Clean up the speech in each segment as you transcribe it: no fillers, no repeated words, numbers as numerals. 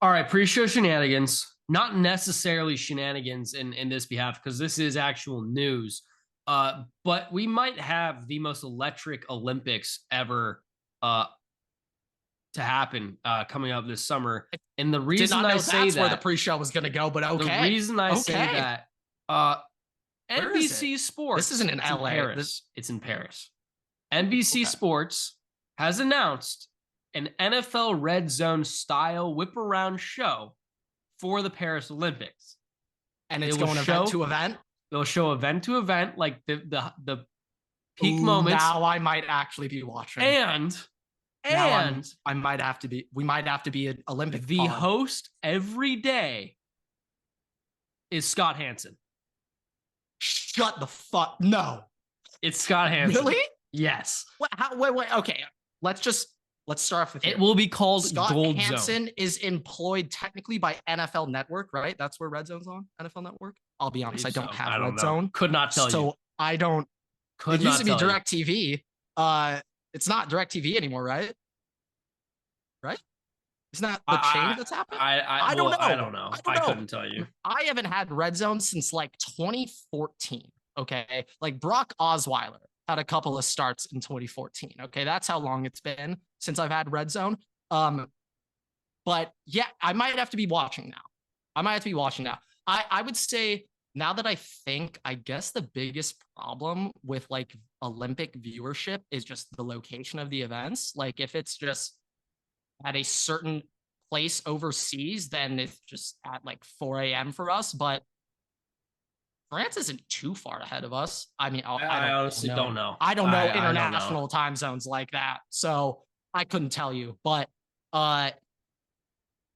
All right, pre-show shenanigans. Not necessarily shenanigans in this behalf because this is actual news. But we might have the most electric Olympics ever to happen coming up this summer. And the Did reason not I know say that's where the that, pre-show was going to go, but the okay. reason I say Okay. that, uh, Where is it? NBC Sports. This isn't in It's LA. Paris. It's in Paris. NBC Okay. Sports has announced an NFL Red Zone style whip around show for the Paris Olympics. And it's going event to event. They'll show event to event, like the peak Ooh, moments. now I might actually be watching. And I might have to be. We might have to be an Olympic. The host every day is Scott Hansen. Shut the fuck. No. It's Scott Hansen. Really? Yes. What, wait. Okay. Let's start off with it. Will be called Scott Gold Hansen Zone. Is employed technically by NFL Network, right? That's where Red Zone's on, NFL Network. I'll be honest, I don't have Red Zone. Could not tell you. So I don't. It used to be DirecTV. It's not DirecTV anymore, right? Right? Isn't that the change that's happened? I don't know. I don't know. I couldn't tell you. I haven't had Red Zone since like 2014. Okay. Like Brock Osweiler had a couple of starts in 2014. Okay. That's how long it's been since I've had Red Zone. But yeah, I might have to be watching now. I would say now that I guess the biggest problem with like Olympic viewership is just the location of the events. Like if it's just at a certain place overseas, then it's just at like 4 a.m. for us. But France isn't too far ahead of us. I mean, I honestly don't know. I don't know international time zones like that. So I couldn't tell you. But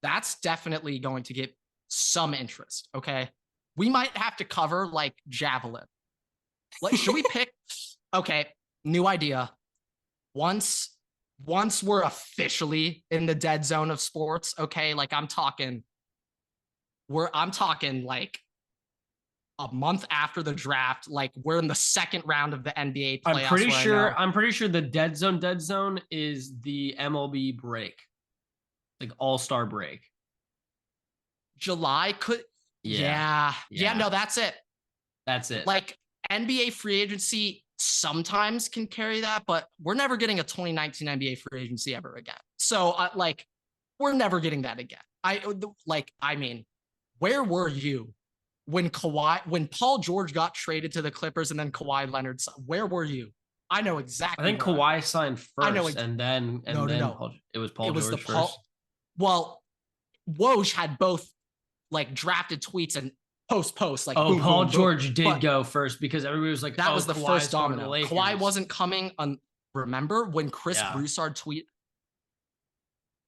that's definitely going to get some interest. Okay. We might have to cover like javelin. Should we pick? Okay. New idea. Once we're officially in the dead zone of sports, okay, like I'm talking like a month after the draft, like we're in the second round of the NBA playoffs. I'm pretty sure the dead zone is the MLB break, like All-Star break. July could, yeah. No, that's it. Like NBA free agency sometimes can carry that, but we're never getting a 2019 NBA free agency ever again. So like, we're never getting that again. I mean, where were you when Paul George got traded to the Clippers and then Kawhi Leonard, where were you? I know exactly. I think Kawhi signed first, and then it was Paul George first. Well, Woj had both like drafted tweets and post like Paul George did go first because everybody was like, that was the first domino. Kawhi wasn't coming. Remember when Chris Broussard tweeted?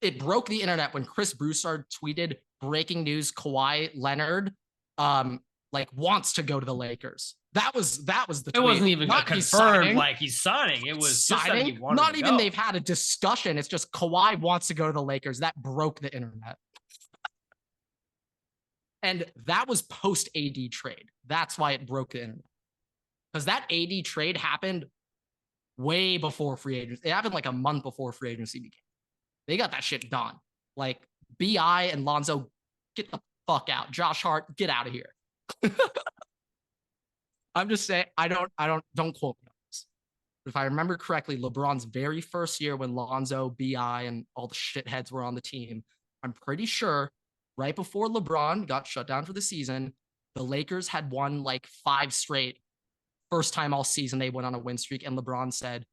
It broke the internet when Chris Broussard tweeted breaking news: Kawhi Leonard like wants to go to the Lakers. That was the tweet. It wasn't even confirmed like he's signing. It was signing. Just that not even they've had a discussion. It's just Kawhi wants to go to the Lakers. That broke the internet. And that was post AD trade. That's why it broke the internet. Because that AD trade happened way before free agency. It happened like a month before free agency began. They got that shit done. Like BI and Lonzo, get the fuck out. Josh Hart, get out of here. I'm just saying, don't quote me on this. If I remember correctly, LeBron's very first year when Lonzo, BI, and all the shitheads were on the team, I'm pretty sure right before LeBron got shut down for the season, the Lakers had won like 5 straight. First time all season they went on a win streak, and LeBron said,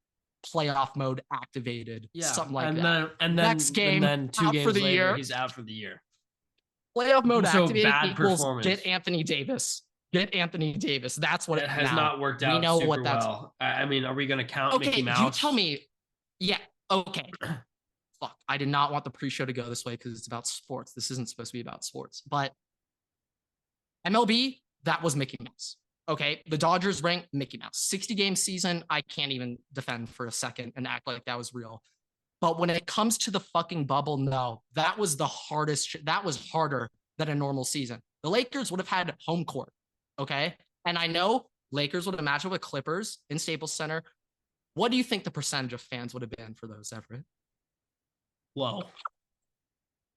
"Playoff mode activated." Something like that. And then next game, and then 2 games for the later, year, he's out for the year. Playoff mode activated equals performance. Get Anthony Davis. That's what it has not worked out. We know what that's. Well. I mean, are we going to count Mickey Mouse? You tell me. Yeah. Okay. Fuck. I did not want the pre-show to go this way because it's about sports. This isn't supposed to be about sports. But MLB, that was Mickey Mouse. Okay. The Dodgers ranked Mickey Mouse. 60-game season. I can't even defend for a second and act like that was real. But when it comes to the fucking bubble, no, that was the hardest. That was harder than a normal season. The Lakers would have had home court. Okay. And I know Lakers would have matched up with Clippers in Staples Center. What do you think the percentage of fans would have been for those, Everett? Low.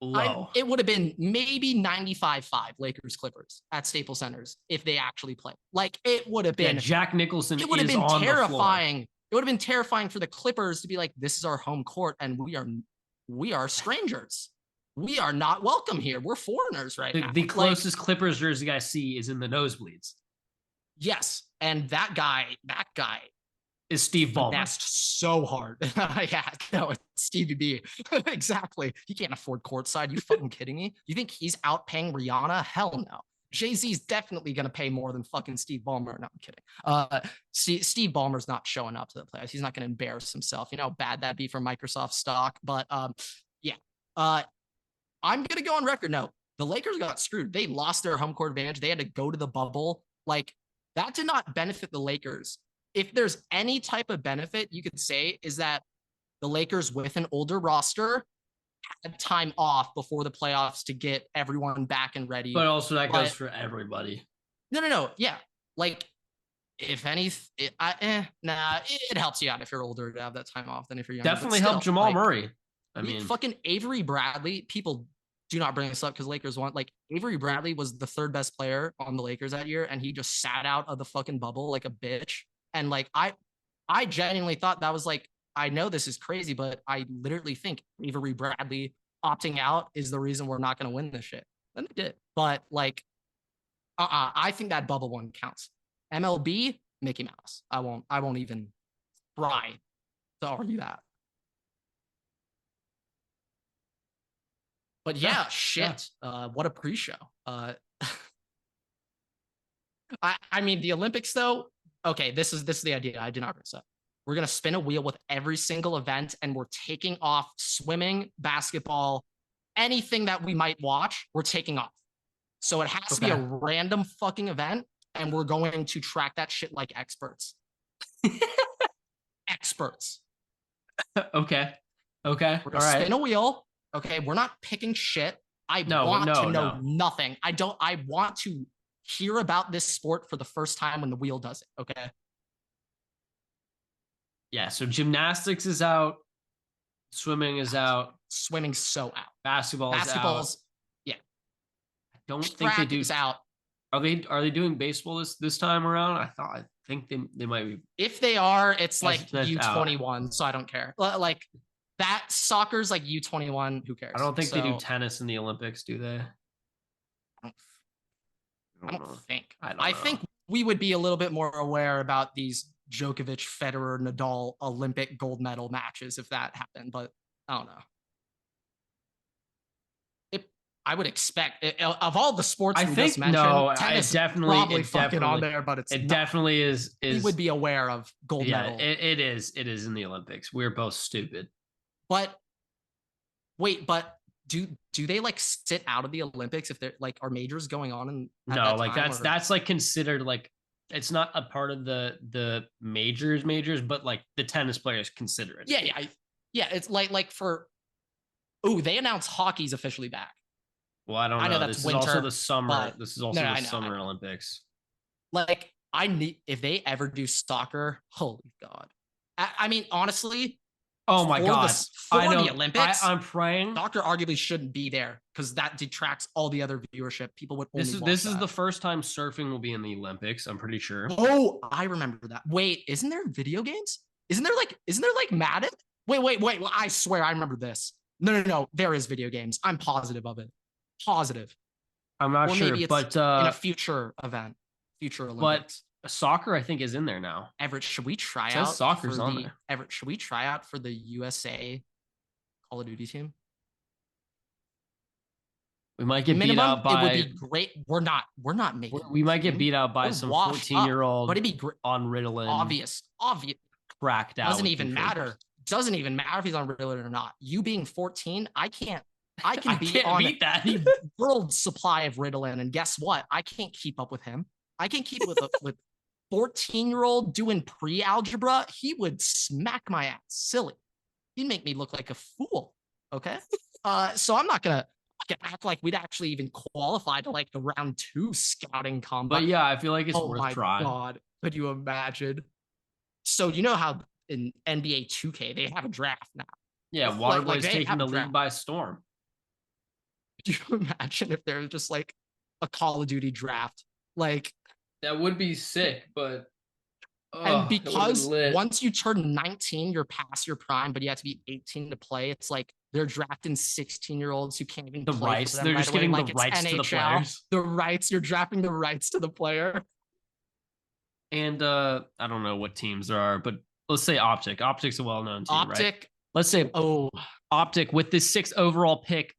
Low. It would have been maybe 95-5 Lakers Clippers at Staples Centers if they actually played. Like it would have been. Yeah, Jack Nicholson It would have is been on terrifying. It would have been terrifying for the Clippers to be like, "This is our home court, and we are strangers. We are not welcome here. We're foreigners right now." The closest Clippers jersey I see is in the nosebleeds. Yes, and that guy Is Steve Ballmer. That's so hard. Yeah, no, it's Stevie B. Exactly. He can't afford courtside. You fucking kidding me? You think he's out paying Rihanna? Hell no. Jay-Z's definitely going to pay more than fucking Steve Ballmer. No, I'm kidding. Steve Ballmer's not showing up to the playoffs. He's not going to embarrass himself. You know how bad that'd be for Microsoft stock. But yeah, I'm going to go on record. No, the Lakers got screwed. They lost their home court advantage. They had to go to the bubble. Like, that did not benefit the Lakers. If there's any type of benefit you could say is that the Lakers with an older roster had time off before the playoffs to get everyone back and ready. But also that goes for everybody. No. Yeah. Like if any, it helps you out if you're older to have that time off than if you're younger. Definitely helped Jamal Murray. I mean, fucking Avery Bradley, people do not bring this up because Lakers want, like, Avery Bradley was the third best player on the Lakers that year, and he just sat out of the fucking bubble like a bitch. And like, I genuinely thought that was like, I know this is crazy, but I literally think Avery Bradley opting out is the reason we're not going to win this shit. And they did. But like, I think that bubble one counts. MLB, Mickey Mouse. I won't even try to argue that. But yeah, shit. Yeah. What a pre-show. I mean, the Olympics though. Okay, this is the idea. I did not bring this up. We're gonna spin a wheel with every single event, and we're taking off swimming, basketball, anything that we might watch. We're taking off. So it has to be a random fucking event, and we're going to track that shit like experts. Experts. Okay. We're gonna spin a wheel. Okay, we're not picking shit. I want to know nothing. I want to hear about this sport for the first time when the wheel does it. Okay. Yeah. So gymnastics is out. Swimming is out. Swimming's so out. Basketball's out. Yeah. I don't think they do. Out. Are they doing baseball this time around? I think they might be. If they are, it's like U21, so I don't care. Like that soccer's like U21. Who cares? I don't think they do tennis in the Olympics, do they? I don't think. I think we would be a little bit more aware about these Djokovic, Federer, Nadal Olympic gold medal matches if that happened, but I don't know. I would expect of all the sports we just mentioned, tennis probably fucking on there, but it definitely is. We would be aware of gold medal. It is in the Olympics. We're both stupid. But wait, do they like sit out of the Olympics if they're like, are majors going on? And no, like that's like considered like, it's not a part of the majors, but like the tennis players consider it. Yeah. It's like for, they announced hockey's officially back. Well, I don't know. This is also the summer. This is also the Summer Olympics. Like if they ever do soccer, holy God. I mean, honestly, oh my God. For the Olympics, I'm praying. Soccer arguably shouldn't be there because that detracts all the other viewership. People would only This is the first time surfing will be in the Olympics, I'm pretty sure. Oh, I remember that. Wait, isn't there video games? Isn't there like Madden? Wait. Well, I swear I remember this. No. There is video games. I'm positive of it. Positive. I'm not sure, maybe it's but in a future event, future Olympics. But soccer, I think, is in there now. Everett, should we try out? Soccer's on there. Everett, should we try out for the USA Call of Duty team? We might get beat out by. It would be great. We're not making. We might get beat out by some 14-year-old. But it'd be on Ritalin. Obvious. Cracked out. Doesn't even matter. Doesn't even matter if he's on Ritalin or not. You being 14, I can beat that. The world supply of Ritalin, and guess what? I can't keep up with him. I can't keep with 14-year-old doing pre-algebra. He would smack my ass silly. He'd make me look like a fool. Okay. So I'm not gonna act like we'd actually even qualify to like the round 2 scouting combine. But yeah, I feel like it's worth trying. Oh my God, could you imagine? So you know how in NBA 2K they have a draft now. Yeah, Waterboy's taking the league by storm. Do you imagine if there was just like a Call of Duty draft? Like, that would be sick, but and it would have been because lit. once you turn 19, you're past your prime, but you have to be 18 to play. It's like they're drafting 16-year-olds who can't even The play rights. for them They're right just away. getting Like the it's rights to the NHL. players. The rights, you're drafting the rights to the player. And I don't know what teams there are, but let's say Optic. Optic's a well-known team, right? Optic. Let's say Oh, Optic with this 6th overall pick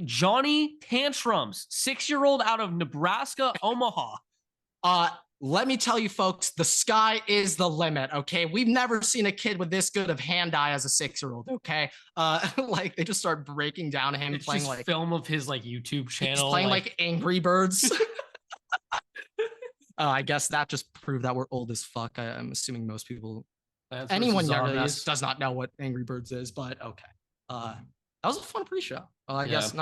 Johnny Tantrums, 6-year-old out of Nebraska, Omaha. let me tell you, folks, the sky is the limit. Okay, we've never seen a kid with this good of hand-eye as a 6-year-old. Okay, like they just start breaking down him It's playing just like film of his like YouTube channel. he's playing like Angry Birds. I guess that just proved that we're old as fuck. I'm assuming most people, anyone younger than us, does not know what Angry Birds is. But okay, that was a fun pre-show. I guess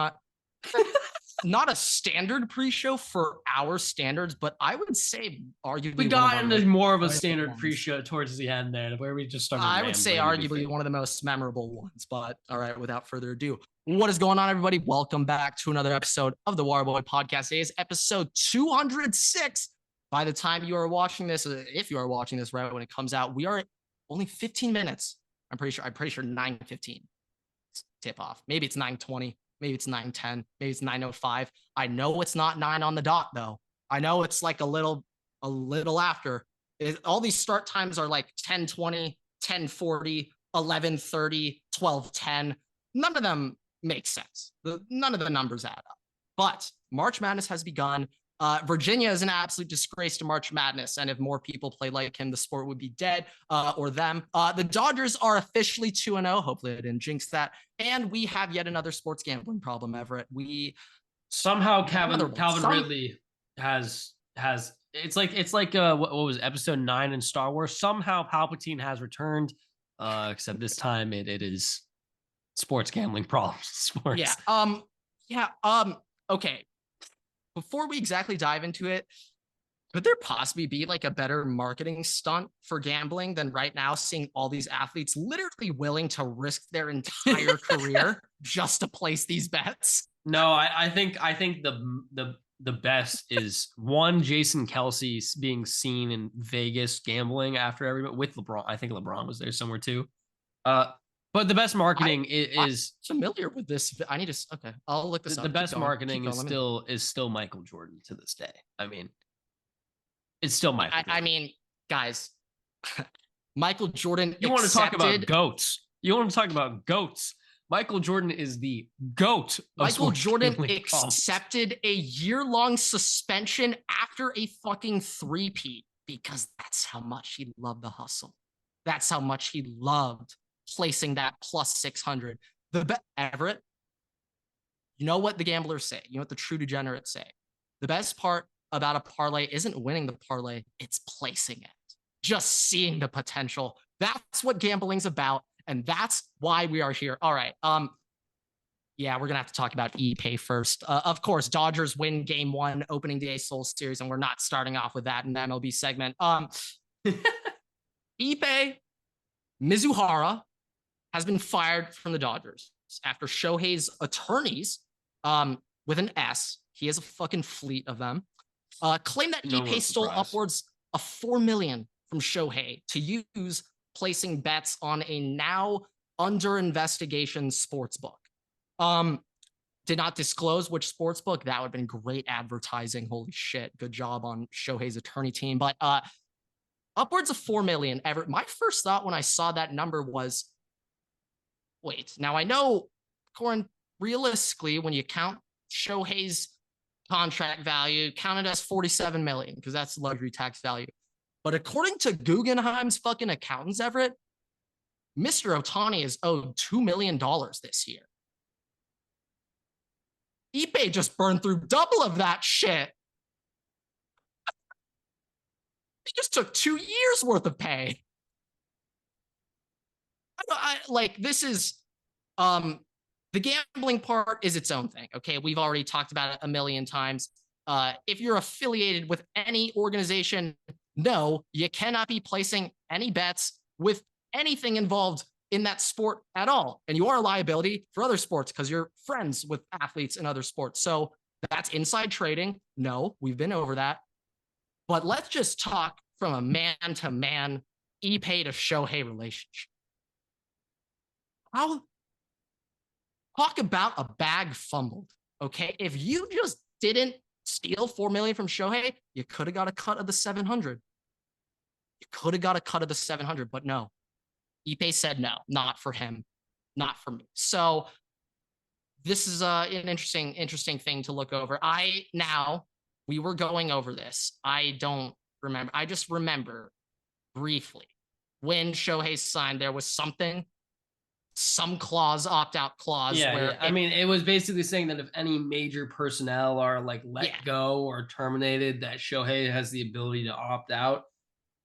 not a standard pre-show for our standards, but I would say arguably we got into more of a standard ones. pre-show towards the end there, where we just started. I would say arguably one of the most memorable ones. But all right, without further ado, what is going on, everybody? Welcome back to another episode of the Waterboy Podcast. Today is episode 206. By the time you are watching this, if you are watching this right when it comes out, we are at only 15 minutes. I'm pretty sure 9:15 tip off. Maybe it's 9:20. Maybe it's 9:10. Maybe it's 9:05. I know it's not 9 on the dot though. I know it's like a little after. All these start times are like 10:20, 10:40, 11:30, 12:10. None of them make sense. None of the numbers add up. But March Madness has begun. Virginia is an absolute disgrace to March Madness, and if more people play like him, the sport would be dead, or them. The Dodgers are officially 2-0. Hopefully I didn't jinx that. And we have yet another sports gambling problem, Everett. We somehow Calvin Ridley has it's like what was it, episode 9 in Star Wars? Somehow Palpatine has returned, except this time it is sports gambling problems. Sports. Okay. Before we exactly dive into it, could there possibly be like a better marketing stunt for gambling than right now seeing all these athletes literally willing to risk their entire career just to place these bets? No, I think the best is one, Jason Kelsey being seen in Vegas gambling after everybody with LeBron. I think LeBron was there somewhere too. But the best marketing is familiar with this. I need to. Okay, I'll look this up. The best marketing is still Michael Jordan to this day. I mean, it's still Michael. I mean, guys, Michael Jordan. You want to talk about goats? You want to talk about goats? Michael Jordan is the GOAT. Michael Jordan accepted a year-long suspension after a fucking three-peat because that's how much he loved the hustle. That's how much he loved placing that plus 600. Everett, you know what the gamblers say? You know what the true degenerates say? The best part about a parlay isn't winning the parlay, it's placing it. Just seeing the potential. That's what gambling's about, and that's why we are here. All right. Yeah, we're gonna have to talk about Ipe first. Of course, Dodgers win Game 1, opening day Soul Series, and we're not starting off with that in the MLB segment. Ipe Mizuhara has been fired from the Dodgers after Shohei's attorneys, with an S, he has a fucking fleet of them, claim that Ipe stole upwards of $4 million from Shohei to use placing bets on a now under investigation sports book. Did not disclose which sports book. That would have been great advertising. Holy shit. Good job on Shohei's attorney team. But upwards of $4 million. Everett, my first thought when I saw that number was, wait, now I know, realistically, when you count Shohei's contract value, count it as 47 million because that's luxury tax value. But according to Guggenheim's fucking accountants, Everett, Mr. Ohtani is owed $2 million this year. Ipe just burned through double of that shit. He just took 2 years worth of pay. This is, the gambling part is its own thing. Okay. We've already talked about it a million times. If you're affiliated with any organization, no, you cannot be placing any bets with anything involved in that sport at all. And you are a liability for other sports because you're friends with athletes in other sports. So that's inside trading. No, we've been over that. But let's just talk from a man-to-man Ippei to Shohei relationship. How talk about a bag fumbled. Okay. If you just didn't steal $4 million from Shohei, you could have got a cut of the 700. You could have got a cut of the 700, but no. Ippei said no, not for him, not for me. So this is an interesting thing to look over. We were going over this. I don't remember. I just remember briefly when Shohei signed, there was some clause, opt-out clause. Yeah. I mean, it was basically saying that if any major personnel are like let go or terminated, that Shohei has the ability to opt out.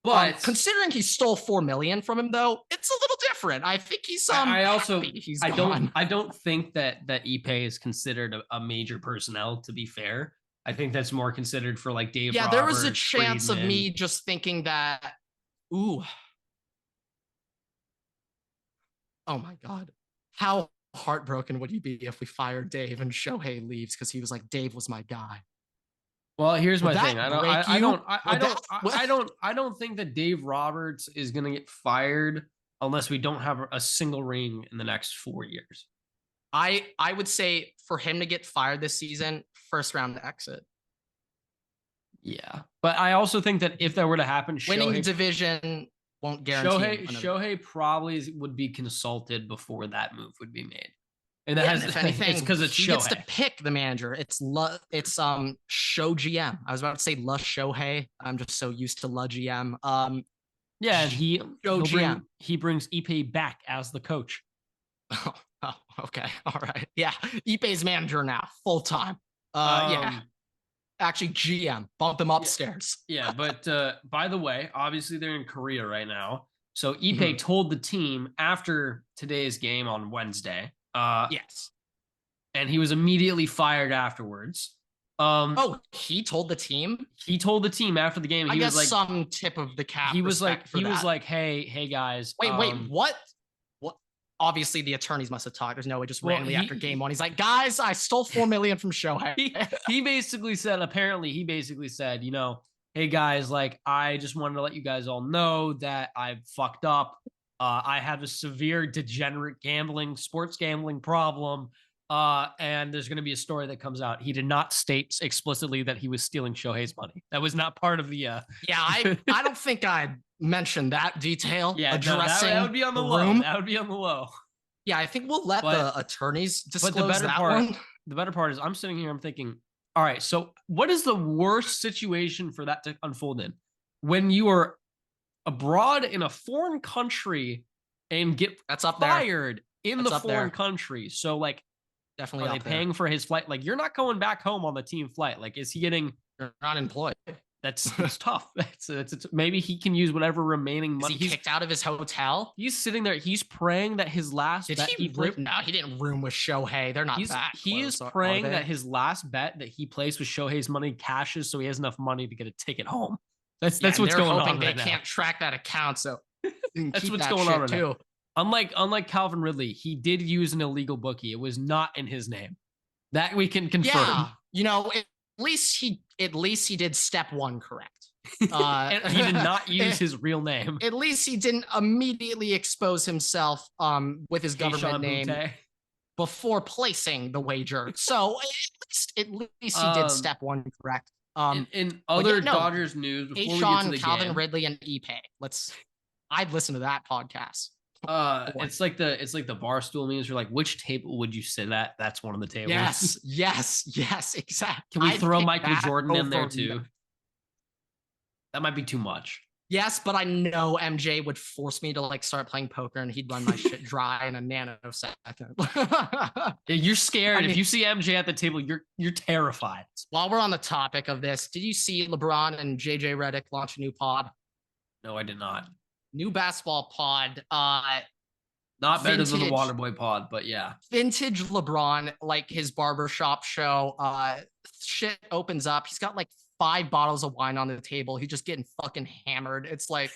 But considering he stole $4 million from him, though, it's a little different. I think he's I don't think that Ippei is considered a major personnel, to be fair. I think that's more considered for like Dave. Yeah, Roberts, there was a chance Friedman. of me just thinking that, ooh. Oh my God. How heartbroken would you be if we fired Dave and Shohei leaves because he was like, Dave was my guy? Well, here's my thing. I don't think that Dave Roberts is going to get fired unless we don't have a single ring in the next 4 years. I would say for him to get fired this season, first round exit. Yeah, but I also think that if that were to happen, winning the division won't guarantee. Shohei probably would be consulted before that move would be made. And if anything, it's because it's he Shohei. Gets to pick the manager. It's Show GM. I was about to say La Shohei. I'm just so used to La GM. Yeah, and he brings Ippei back as the coach. Oh, okay, all right. Yeah, Ippei's manager now, full time. Yeah, actually GM. Bump him upstairs. Yeah, but by the way, obviously they're in Korea right now. So Ippei told the team after today's game on Wednesday. Yes. And he was immediately fired afterwards. He told the team? He told the team after the game. I guess like some tip of the cap. He was like, hey guys. Wait, what? What? Obviously the attorneys must have talked. There's no way just randomly after game one. He's like, guys, I stole $4 million from Shohei. he basically said, you know, hey guys, like I just wanted to let you guys all know that I've fucked up. I have a severe degenerate sports gambling problem. And there's going to be a story that comes out. He did not state explicitly that he was stealing Shohei's money. That was not part of the. Yeah, I don't think I mentioned that detail. Yeah, addressing that would be on the low. That would be on the low. Yeah, I think we'll let the attorneys disclose one. The better part is I'm sitting here, I'm thinking, all right, so what is the worst situation for that to unfold in? When you are abroad in a foreign country and get fired in the foreign country. So like, definitely are they paying for his flight? Like, you're not going back home on the team flight. Like, is he getting? You're not employed. It's tough. It's maybe he can use whatever remaining money. Is he kicked out of his hotel? He's sitting there. He's praying that his last. No, he didn't room with Shohei. They're not that. He is praying that his last bet that he placed with Shohei's money cashes, so he has enough money to get a ticket home. That's what's going on. They can't track that account, so that's what's going on right now. Unlike Calvin Ridley, he did use an illegal bookie. It was not in his name. That we can confirm. Yeah, you know, at least he did step one correct. He did not use his real name. At least he didn't immediately expose himself with his government name before placing the wager. So at least he did step one correct. In other Dodgers news, before we get to the Calvin game, Ridley and Ippei. I'd listen to that podcast. It's like the Barstool memes. You're like, which table would you sit at? That's one of the tables. Yes, exactly. Can we throw Michael Jordan in there too? That might be too much. Yes, but I know MJ would force me to like start playing poker, and he'd run my shit dry in a nanosecond. You're scared. If you see MJ at the table, you're terrified. While we're on the topic of this, did you see LeBron and JJ Redick launch a new pod? No, I did not. New basketball pod. Not better than the Waterboy pod, but yeah. Vintage LeBron, like his barbershop show. Shit opens up. He's got like 5 bottles of wine on the table. He's just getting fucking hammered. It's like,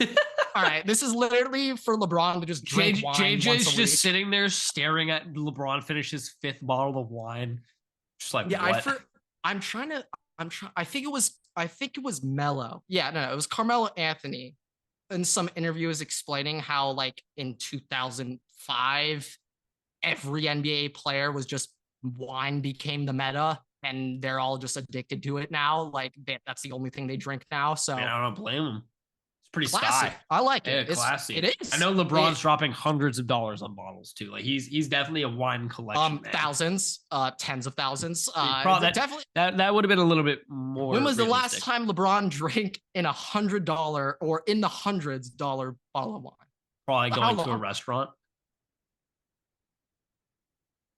all right, this is literally for LeBron to just drink wine JJ's once a just week. sitting there staring at LeBron finish his 5th bottle of wine. Just like, Yeah, what? I think it was Melo. Yeah, no, it was Carmelo Anthony in some interview was explaining how like in 2005 every NBA player was just wine became the meta and they're all just addicted to it now. Like that's the only thing they drink now. So Man, I don't blame him. It's pretty classy. sky. I like Yeah, it. classy. It is. I know LeBron's dropping hundreds of dollars on bottles too. Like he's definitely a wine collection man. Thousands, tens of thousands. Definitely that would have been a little bit more. When was realistic. the last time LeBron drank in $100 or in the hundreds dollar bottle of wine? Probably going to a restaurant.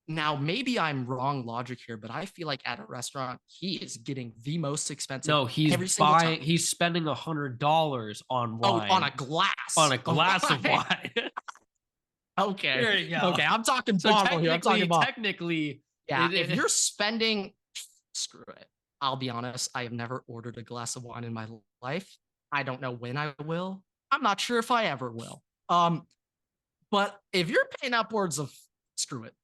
Now, maybe I'm wrong logic here, but I feel like at a restaurant, he is getting the most expensive. No, he's buying. He's spending $100 on wine. Oh, on a glass. On a glass of wine. Okay. There you go. Okay, I'm talking so bottle here. I'm talking bottle. Technically, yeah. If you're spending, screw it. I'll be honest. I have never ordered a glass of wine in my life. I don't know when I will. I'm not sure if I ever will. But if you're paying upwards of, screw it,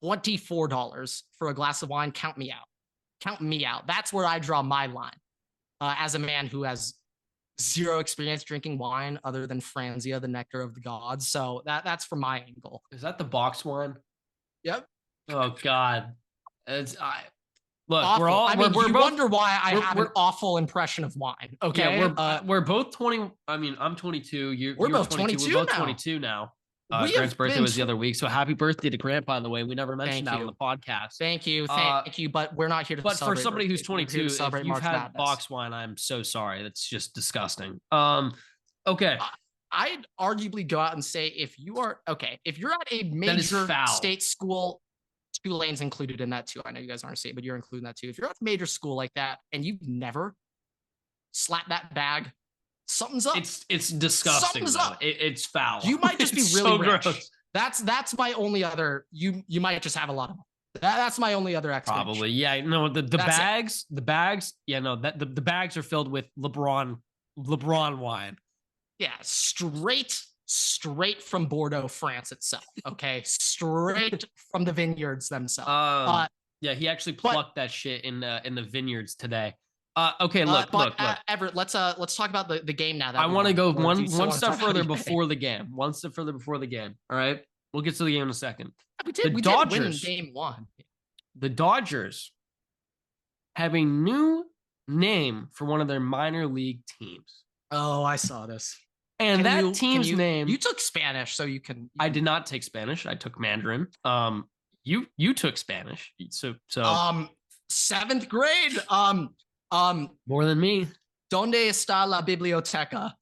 $24 for a glass of wine, count me out. Count me out. That's where I draw my line. As a man who has zero experience drinking wine other than Franzia, the nectar of the gods. So that's from my angle. Is that the box wine? Yep. Oh God. Look, awful. we're all. I mean, we're you both, wonder why I have an awful impression of wine. Okay. Yeah, we're both 20. I mean, I'm 22. We're both 22. We're both 22 now. Grant's birthday was the other week, so happy birthday to Grant, by the way. We never mentioned that on the podcast. Thank you. But we're not here to But celebrate. For somebody who's 22, if you've had box wine, I'm so sorry. That's just disgusting. Okay. I'd arguably go out and say if you're at a major state school, Tulane's included in that too. I know you guys aren't state, but you're including that too. If you're at a major school like that and you've never slapped that bag, something's up. It's disgusting. Something's up. It's foul. You might just be really rich. Gross. That's my only other. You might just have a lot of. That's my only other explanation. Probably, yeah. No, the bags. Yeah, no. The bags are filled with LeBron wine. Yeah, straight from Bordeaux, France itself. Okay, straight from the vineyards themselves. Yeah, he actually plucked that shit in the vineyards today. Okay, look. Everett, let's talk about the game now. I want to go one step further before the game. One step further before the game. All right, we'll get to the game in a second. We did win game 1. The Dodgers have a new name for one of their minor league teams. Oh, I saw this. And that team's name. You took Spanish, so you can. I did not take Spanish. I took Mandarin. You took Spanish. So 7th grade. More than me. ¿Dónde está la biblioteca?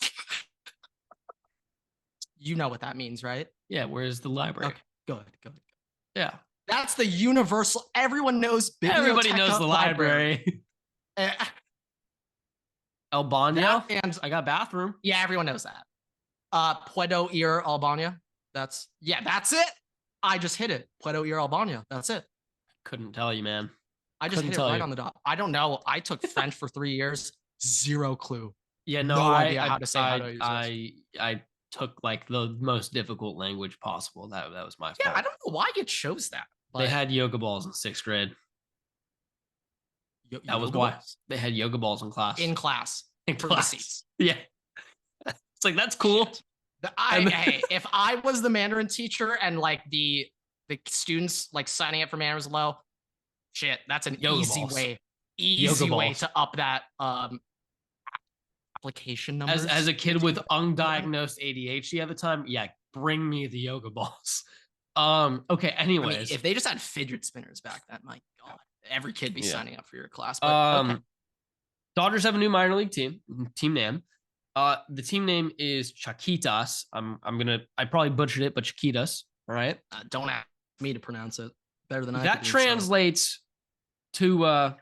You know what that means, right? Yeah, where's the library? Okay, good. Yeah. That's the universal. Everyone knows Everybody knows the library. El Baño? And I got bathroom. Yeah, everyone knows that. Puedo ir al baño. That's it. I just hit it. Puedo ir al baño. That's it. Couldn't tell you, man. I just hit it right on the dot. I don't know. I took French for 3 years. Zero clue. Yeah, no idea how to say how to use I took like the most difficult language possible. That was my fault. Yeah, I don't know why it shows that. They had yoga balls in 6th grade. That was why they had yoga balls in class. In class. Yeah. It's like, that's cool. Hey, if I was the Mandarin teacher and like the students like signing up for Mandarin's low, shit, that's an easy way to up that application numbers. As a kid with undiagnosed ADHD at the time, yeah, bring me the yoga balls. Okay, anyways. I mean, if they just had fidget spinners back then, my God, every kid be signing up for your class. But, okay. Dodgers have a new minor league team name. The team name is Chiquitas. I probably butchered it, but Chiquitas. All right. Don't ask me to pronounce it better than I. That translates to.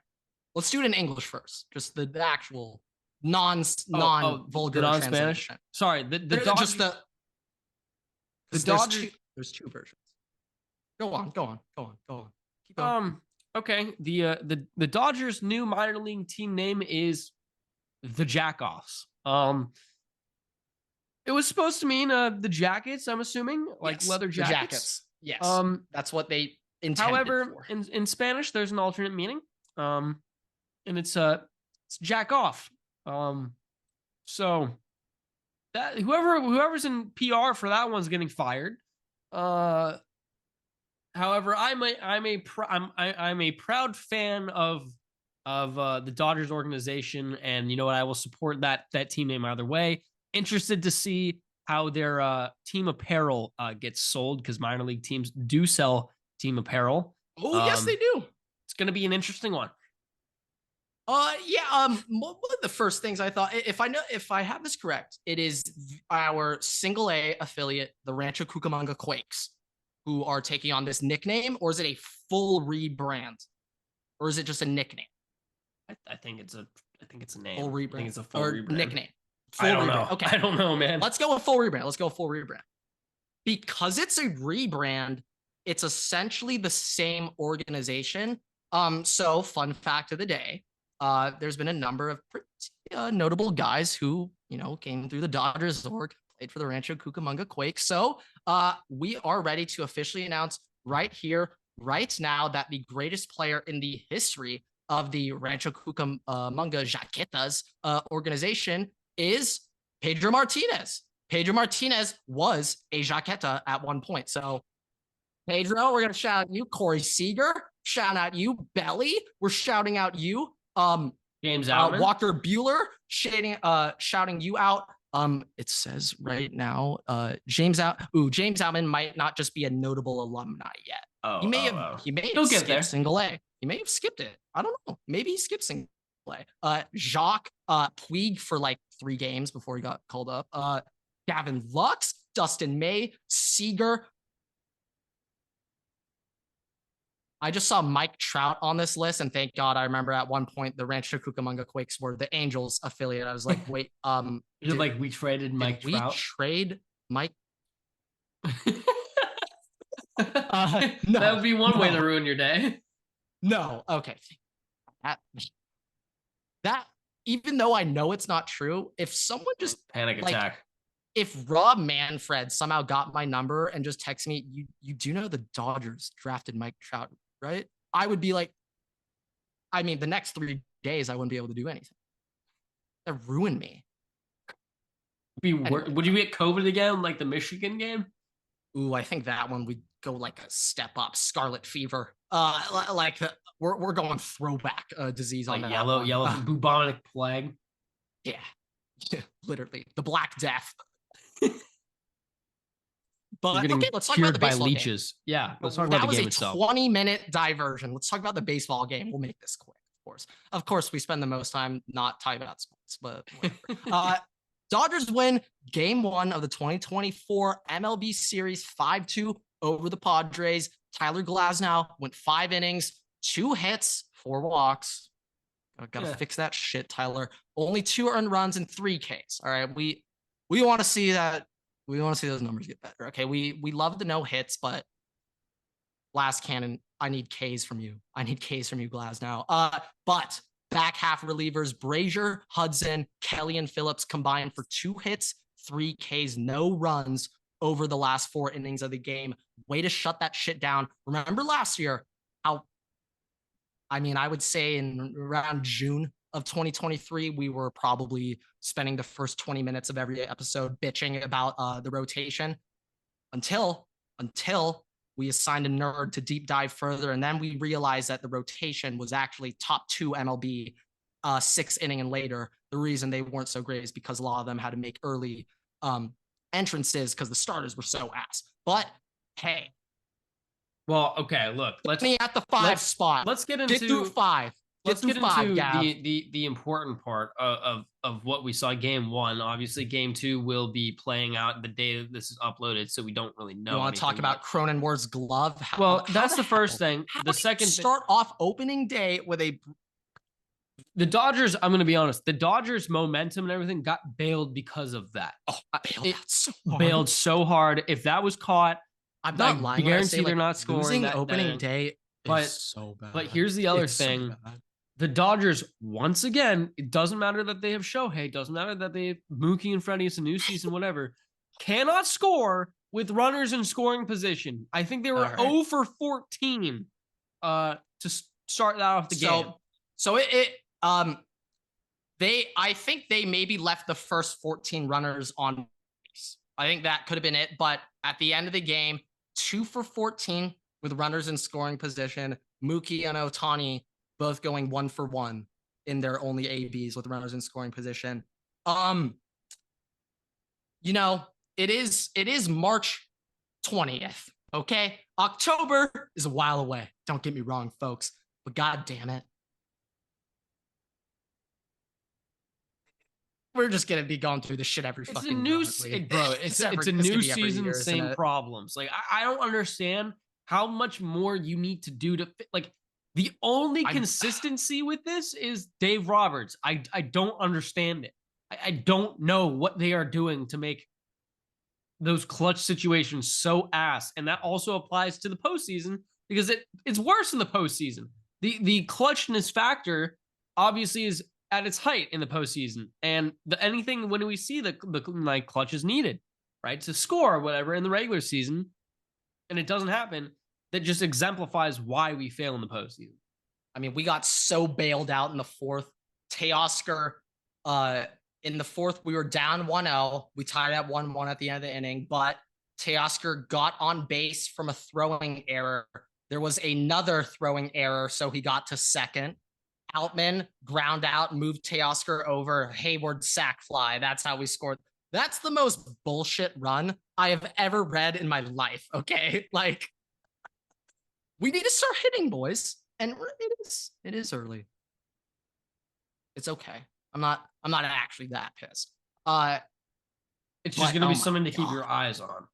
Let's do it in English first. Just the actual non-vulgar non-Spanish. Sorry, the Dodgers. There's 2 versions. Go on. Keep going. Okay. The Dodgers' new minor league team name is the Jackoffs. It was supposed to mean the jackets, I'm assuming, like Yes, leather the jackets. jackets. Yes, Um, that's what they intended however, for. in Spanish, there's an alternate meaning. And it's jack off. So that whoever's in PR for that one's getting fired. However, I'm a proud fan of the Dodgers organization, and you know what, I will support that team name either way. Interested to see how their team apparel gets sold, because minor league teams do sell team apparel. Oh, yes, they do. It's going to be an interesting one. Yeah. One of the first things I thought, if I have this correct, it is our single A affiliate, the Rancho Cucamonga Quakes, who are taking on this nickname, or is it a full rebrand, or is it just a nickname? I think it's a name. Full rebrand. I think it's a full rebrand. Nickname. Full I don't rebrand. know. Okay, I don't know, man. Let's go with full rebrand. Because it's a rebrand, it's essentially the same organization. So fun fact of the day. There's been a number of pretty notable guys who, came through the Dodgers org, played for the Rancho Cucamonga Quakes. So we are ready to officially announce right here, right now, that the greatest player in the history of the Rancho Cucamonga Jaquetas organization is Pedro Martinez. Pedro Martinez was a Jaqueta at one point. So Pedro, we're going to shout out you. Corey Seager, shout out you. Belly, we're shouting out you. James Outman. Walker Bueller, shouting you out. It says right now, James Outman might not just be a notable alumni yet. He may have skipped single A. He may have skipped it. I don't know. Maybe he skipped single A. Jacques Puig for like 3 games before he got called up. Gavin Lux, Dustin May, Seager. I just saw Mike Trout on this list, and thank God I remember at one point the Rancho Cucamonga Quakes were the Angels affiliate. I was like, wait, we traded Mike Trout? We trade Mike? No, that would be one way to ruin your day. No, okay. That even though I know it's not true, if someone just panic attack. If Rob Manfred somehow got my number and just texted me, you do know the Dodgers drafted Mike Trout, right? I would be like, I mean, the next 3 days I wouldn't be able to do anything. That ruined me. Would you get COVID again, like the Michigan game? Ooh, I think that one would go like a step up. Scarlet fever. We're going throwback disease on like that yellow bubonic plague. Yeah, literally the Black Death. But okay, let's talk about the baseball leeches. Game. Yeah, let's talk about the game itself. That was a 20-minute diversion. Let's talk about the baseball game. We'll make this quick, of course. Of course, we spend the most time not talking about sports, but whatever. Dodgers win Game 1 of the 2024 MLB Series 5-2 over the Padres. Tyler Glasnow went 5 innings, 2 hits, 4 walks. Gotta fix that shit, Tyler. Only 2 earned runs and 3 Ks. All right, we want to see that. We want to see those numbers get better. Okay, we love the no hits, but last cannon, I need Ks from you. I need Ks from you, Glasnow. But back half relievers, Brazier, Hudson, Kelly, and Phillips combined for 2 hits, 3 Ks, no runs over the last 4 innings of the game. Way to shut that shit down. Remember last year how, I would say in around June of 2023, we were probably spending the first 20 minutes of every episode bitching about the rotation until we assigned a nerd to deep dive further. And then we realized that the rotation was actually top 2 MLB 6th inning and later. The reason they weren't so great is because a lot of them had to make early entrances because the starters were so ass. But hey. Well, okay, look. Let's me at the 5 spot. Let's get into through 5. Let's get into the important part of what we saw Game 1. Obviously, Game 2 will be playing out the day that this is uploaded, so we don't really know. You want to talk about Cronenworth's glove? That's the first thing. The second, start off opening day with the Dodgers. I'm going to be honest. The Dodgers' momentum and everything got bailed because of that. Bailed so hard. If that was caught, I'm not lying. I guarantee they're not scoring. Losing opening day But It's so bad. but here's the other It's so thing. bad. The Dodgers, once again, it doesn't matter that they have Shohei, it doesn't matter that they have Mookie and Freddie, it's a new season, whatever, cannot score with runners in scoring position. I think they were All right. 0 for 14 to start that off the game. So I think they maybe left the first 14 runners on base. I think that could have been it. But at the end of the game, 2 for 14 with runners in scoring position. Mookie and Ohtani both going 1 for 1 in their only ABs with runners in scoring position. You know, it is March 20th. Okay. October is a while away. Don't get me wrong, folks, but God damn it. We're just gonna be going through this shit every It's fucking a new week. bro. It's a new season, same problems. Like I don't understand how much more you need to do to fit. Like the only consistency with this is Dave Roberts. I don't understand it. I don't know what they are doing to make those clutch situations so ass, and that also applies to the postseason because it's worse in the postseason. The clutchness factor obviously is at its height in the postseason, and anything when we see the like clutch is needed, right, to score or whatever in the regular season, and it doesn't happen. That just exemplifies why we fail in the postseason. I mean, we got so bailed out in the fourth. Teoscar, in the fourth, we were down 1-0. We tied at 1-1 at the end of the inning, but Teoscar got on base from a throwing error. There was another throwing error, so he got to second. Outman ground out, moved Teoscar over. Hayward sack fly. That's how we scored. That's the most bullshit run I have ever read in my life. Okay, like we need to start hitting, boys, and it is early. It's okay. I'm not actually that pissed. It's just going to be something to keep your eyes on.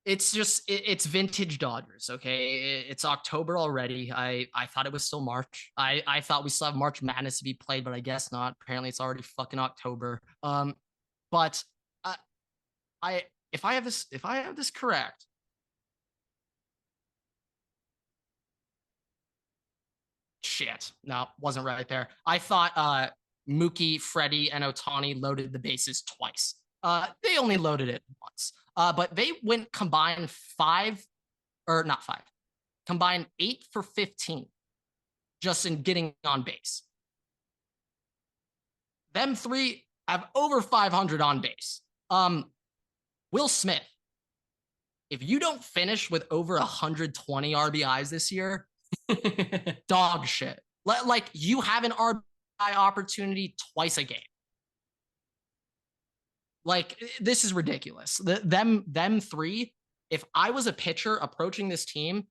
It's just it's vintage Dodgers. Okay, it's October already. I thought it was still March. I thought we still have March Madness to be played, but I guess not. Apparently, it's already fucking October. But if I have this correct, shit, no, wasn't right there. I thought Mookie, Freddie, and Ohtani loaded the bases twice. They only loaded it once. But they went combined combined 8 for 15 just in getting on base. Them three have over 500 on base. Will Smith, if you don't finish with over 120 RBIs this year, dog shit. Like you have an RBI opportunity twice a game. Like this is ridiculous. Them three. If I was a pitcher approaching this team,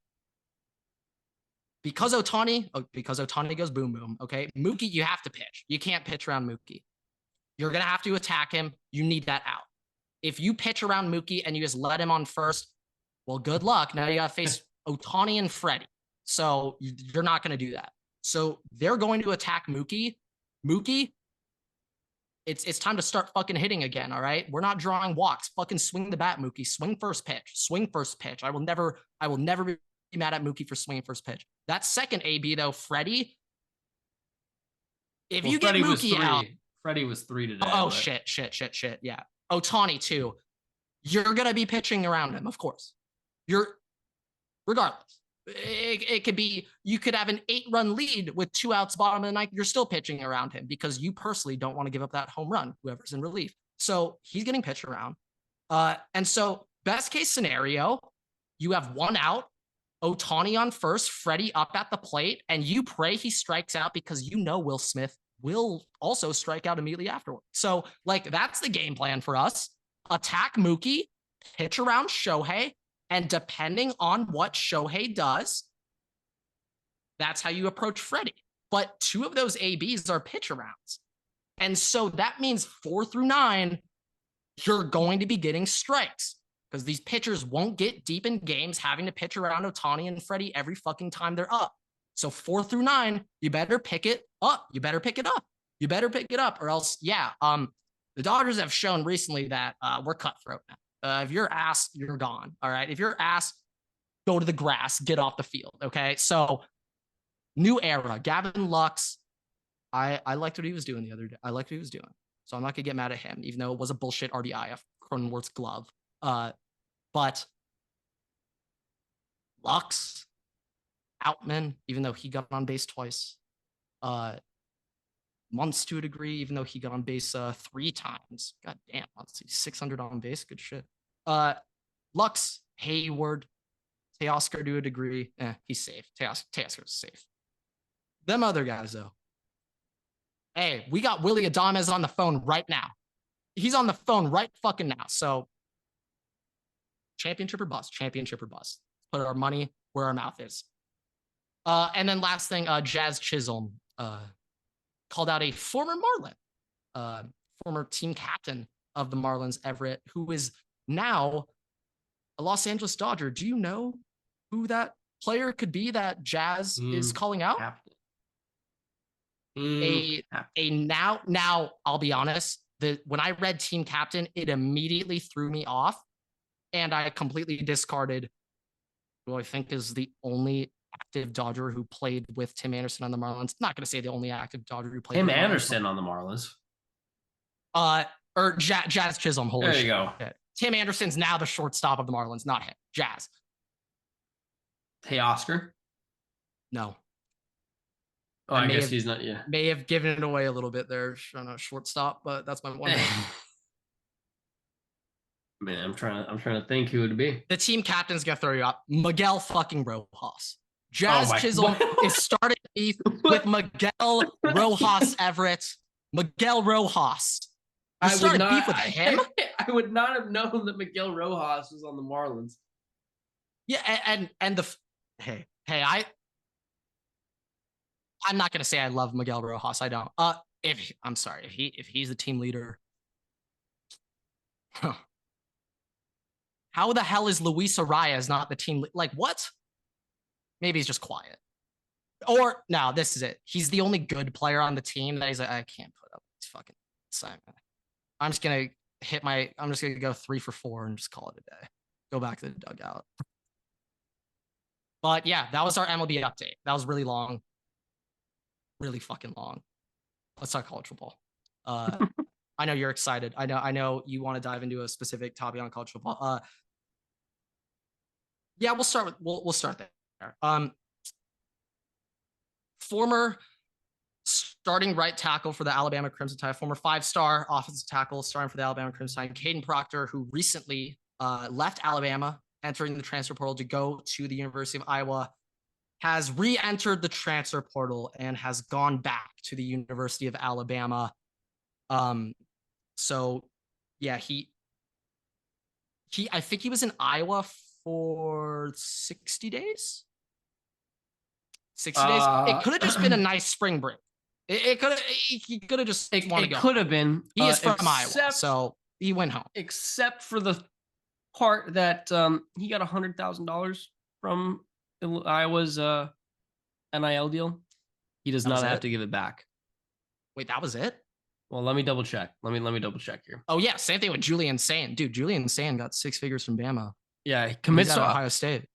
because Ohtani goes boom boom. Okay, Mookie, you have to pitch. You can't pitch around Mookie. You're gonna have to attack him. You need that out. If you pitch around Mookie and you just let him on first, well, good luck. Now you gotta face Ohtani and Freddie. So you're not gonna do that. So they're going to attack Mookie. Mookie, it's time to start fucking hitting again, all right? We're not drawing walks. Fucking swing the bat, Mookie. Swing first pitch. Swing first pitch. I will never be mad at Mookie for swinging first pitch. That second AB, though, Freddie, if you get Mookie out... Freddie was 3 today. Oh, shit. Yeah. Ohtani, too. You're going to be pitching around him, of course. Regardless. It could be, you could have an 8-run lead with 2 outs bottom of the ninth. You're still pitching around him because you personally don't want to give up that home run, whoever's in relief. So he's getting pitched around. And so best case scenario, you have 1 out, Ohtani on first, Freddie up at the plate, and you pray he strikes out because you know Will Smith will also strike out immediately afterward. So like that's the game plan for us. Attack Mookie, pitch around Shohei, and depending on what Shohei does, that's how you approach Freddie. But 2 of those ABs are pitch arounds. And so that means 4 through 9, you're going to be getting strikes because these pitchers won't get deep in games having to pitch around Ohtani and Freddie every fucking time they're up. So 4 through 9, you better pick it up. You better pick it up or else, yeah. The Dodgers have shown recently that we're cutthroat now. If you're ass, you're gone. All right. If you're ass, go to the grass, get off the field. Okay. So new era, Gavin Lux. I liked what he was doing the other day. I liked what he was doing. So I'm not going to get mad at him, even though it was a bullshit RBI of Cronenworth's glove. But Lux, Outman, even though he got on base twice. Months to a degree, even though he got on base 3 times. God damn, let's see, 600 on base. Good shit. Lux, Hayward, Teoscar to a degree. He's safe. Teoscar's safe. Them other guys, though. Hey, we got Willy Adames on the phone right now. He's on the phone right fucking now. So, championship or bust. Championship or bust. Put our money where our mouth is. And then last thing, Jazz Chisholm called out a former Marlin, former team captain of the Marlins, Everett, who is now a Los Angeles Dodger. Do you know who that player could be that Jazz is calling out? Captain. Now I'll be honest, when I read team captain, it immediately threw me off, and I completely discarded who I think is the only active Dodger who played with Tim Anderson on the Marlins. Not going to say the only active Dodger who played Tim with Anderson on the Marlins. Or Jazz Chisholm. Holy there shit. You go. Tim Anderson's now the shortstop of the Marlins, not him. Jazz. Hey, Oscar. No. Oh, I guess he's not. Yeah. May have given it away a little bit there on a shortstop, but that's my one. Man, I'm trying to think who it would be. The team captain's gonna throw you up. Miguel fucking Rojas. Jazz Chisholm is starting beef with Miguel Rojas Everett. Miguel Rojas. You started beef with him? I would not have known that Miguel Rojas was on the Marlins. Yeah, and the I'm not gonna say I love Miguel Rojas. I don't. If he's the team leader. Huh. How the hell is Luis Arias not the team? Like, what? Maybe he's just quiet. Or, no, this is it. He's the only good player on the team that he's like, I can't put up this fucking assignment. I'm just going to go 3 for 4 and just call it a day. Go back to the dugout. But yeah, that was our MLB update. That was really long. Really fucking long. Let's talk college football. I know you're excited. I know you want to dive into a specific topic on college football. Yeah, we'll start there. Former starting right tackle for the Alabama Crimson Tide, former 5-star offensive tackle starting for the Alabama Crimson Tide, Caden Proctor, who recently left Alabama, entering the transfer portal to go to the University of Iowa, has re-entered the transfer portal and has gone back to the University of Alabama. So yeah, I think he was in Iowa for 60 days. 60 days. It could have just been a nice spring break. He could have just wanted to go. It could have been. He is from Iowa, so he went home. Except for the part that he got $100,000 from Iowa's NIL deal. He does not have to give it back. Wait, that was it? Well, let me double check. Let me double check here. Oh yeah, same thing with Julian Sand. Dude, Julian Sand got 6 figures from Bama. Yeah, he commits to Ohio State.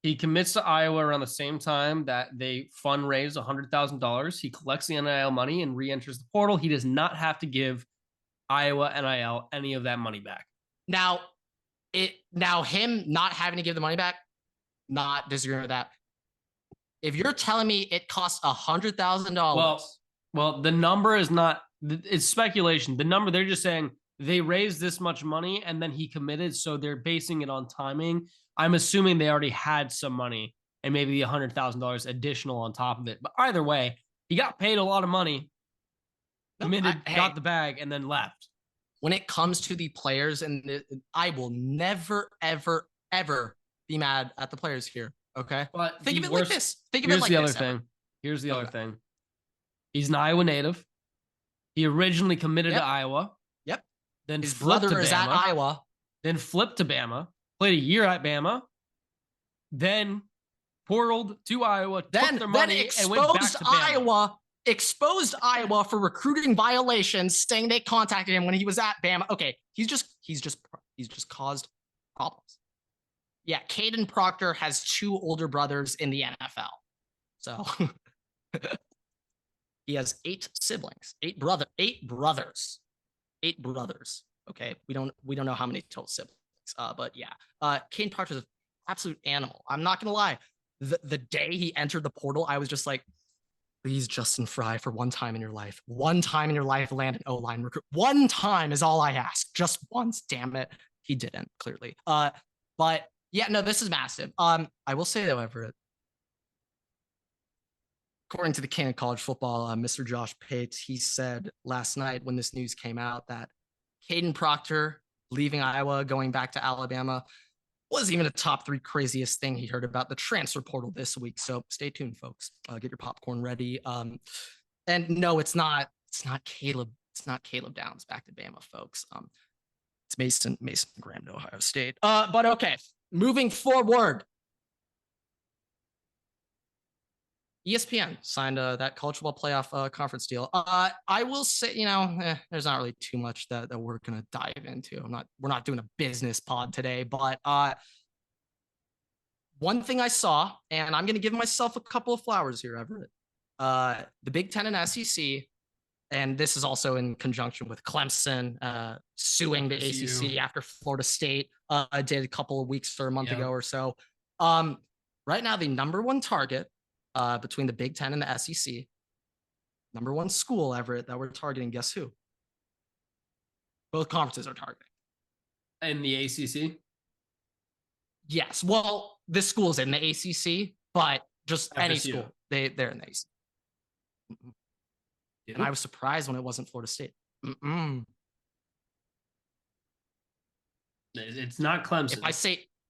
He commits to Iowa around the same time that they fundraise $100,000. He collects the NIL money and re-enters the portal. He does not have to give Iowa NIL any of that money back. Now him not having to give the money back, not disagreeing with that. If you're telling me it costs $100,000, well, the number is not. It's speculation. The number, they're just saying they raised this much money and then he committed, so they're basing it on timing. I'm assuming they already had some money and maybe the $100,000 additional on top of it. But either way, he got paid a lot of money, committed, got the bag, and then left. When it comes to the players, and I will never, ever, ever be mad at the players here. Okay, but think of it like this. Think of it like this. Here's the other thing. He's an Iowa native. He originally committed to Iowa. Yep. Then his brother is at Iowa. Then flipped to Bama. Played a year at Bama. Then portaled to Iowa. Took their money and went back to Bama. Exposed Iowa for recruiting violations, saying they contacted him when he was at Bama. Okay, he's just caused problems. Yeah, Caden Proctor has 2 older brothers in the NFL. So he has 8 siblings, 8 brothers. 8 brothers. Okay. We don't know how many total siblings. But yeah. Caden Proctor is an absolute animal. I'm not gonna lie. The day he entered the portal, I was just like, please, Justin Fry, for one time in your life, land an O-line recruit. One time is all I ask. Just once, damn it. He didn't, clearly. But yeah, no, this is massive. I will say though, Everett, according to the king of college football, Mr. Josh Pate, he said last night when this news came out that Caden Proctor leaving Iowa, going back to Alabama, wasn't even a top 3 craziest thing he heard about the transfer portal this week. So stay tuned, folks. Get your popcorn ready. And no, it's not Caleb. It's not Caleb Downs back to Bama, folks. It's Mason Graham to Ohio State. But okay, moving forward. ESPN signed that college football playoff conference deal. I will say, there's not really too much that we're gonna dive into. We're not doing a business pod today, but one thing I saw, and I'm gonna give myself a couple of flowers here, Everett. The Big Ten and SEC, and this is also in conjunction with Clemson suing the ACC after Florida State did a couple of weeks or a month ago or so. Right now, the number one target between the Big Ten and the SEC, number one school, Everett, that we're targeting, guess who? Both conferences are targeting. In the ACC? Yes. Well, this school's in the ACC, but just FSU. Any school, they're in the ACC. And I was surprised when it wasn't Florida State. It's not Clemson.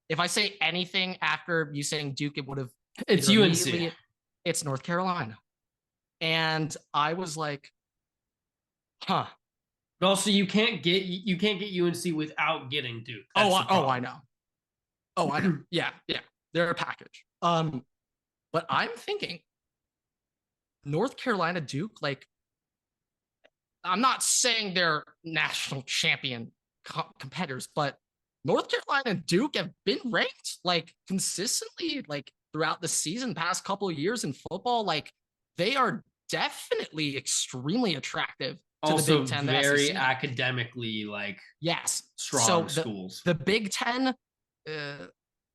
If I say anything after you saying Duke, it would have. It's UNC. It's North Carolina. And I was like, huh. But also, you can't get UNC without getting Duke. I know. Oh, I know. Yeah. They're a package. But I'm thinking North Carolina, Duke, like, I'm not saying they're national champion competitors, but North Carolina and Duke have been ranked like consistently, like throughout the season, past couple of years in football. Like, they are definitely extremely attractive to also the Big Ten. Very academically, like, strong schools. The Big Ten,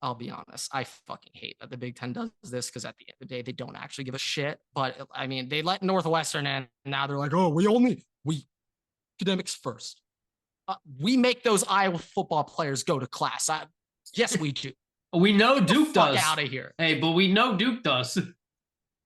I'll be honest, I fucking hate that the Big Ten does this, because at the end of the day, they don't actually give a shit. But I mean, they let Northwestern in, and now they're like, oh, we academics first. We make those Iowa football players go to class. Yes, we do. We know Duke does. Out of here. Hey, but we know Duke does.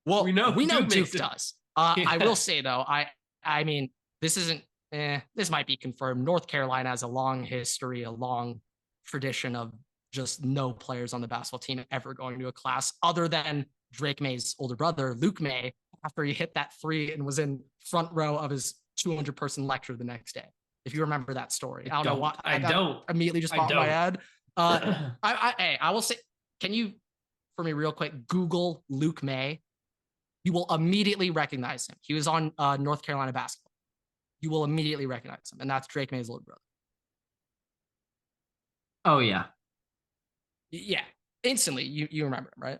Well, we know Duke does. I will say though, I mean, this isn't. This might be confirmed. North Carolina has a long history, a long tradition of just no players on the basketball team ever going to a class other than Drake May's older brother, Luke May, after he hit that 3 and was in front row of his 200-person lecture the next day. If you remember that story. I don't know why. I don't. Immediately just popped in my head. I will say, can you, for me real quick, Google Luke May? You will immediately recognize him. He was on North Carolina basketball. You will immediately recognize him. And that's Drake May's older brother. Oh, yeah. Yeah. Instantly, you remember him, right?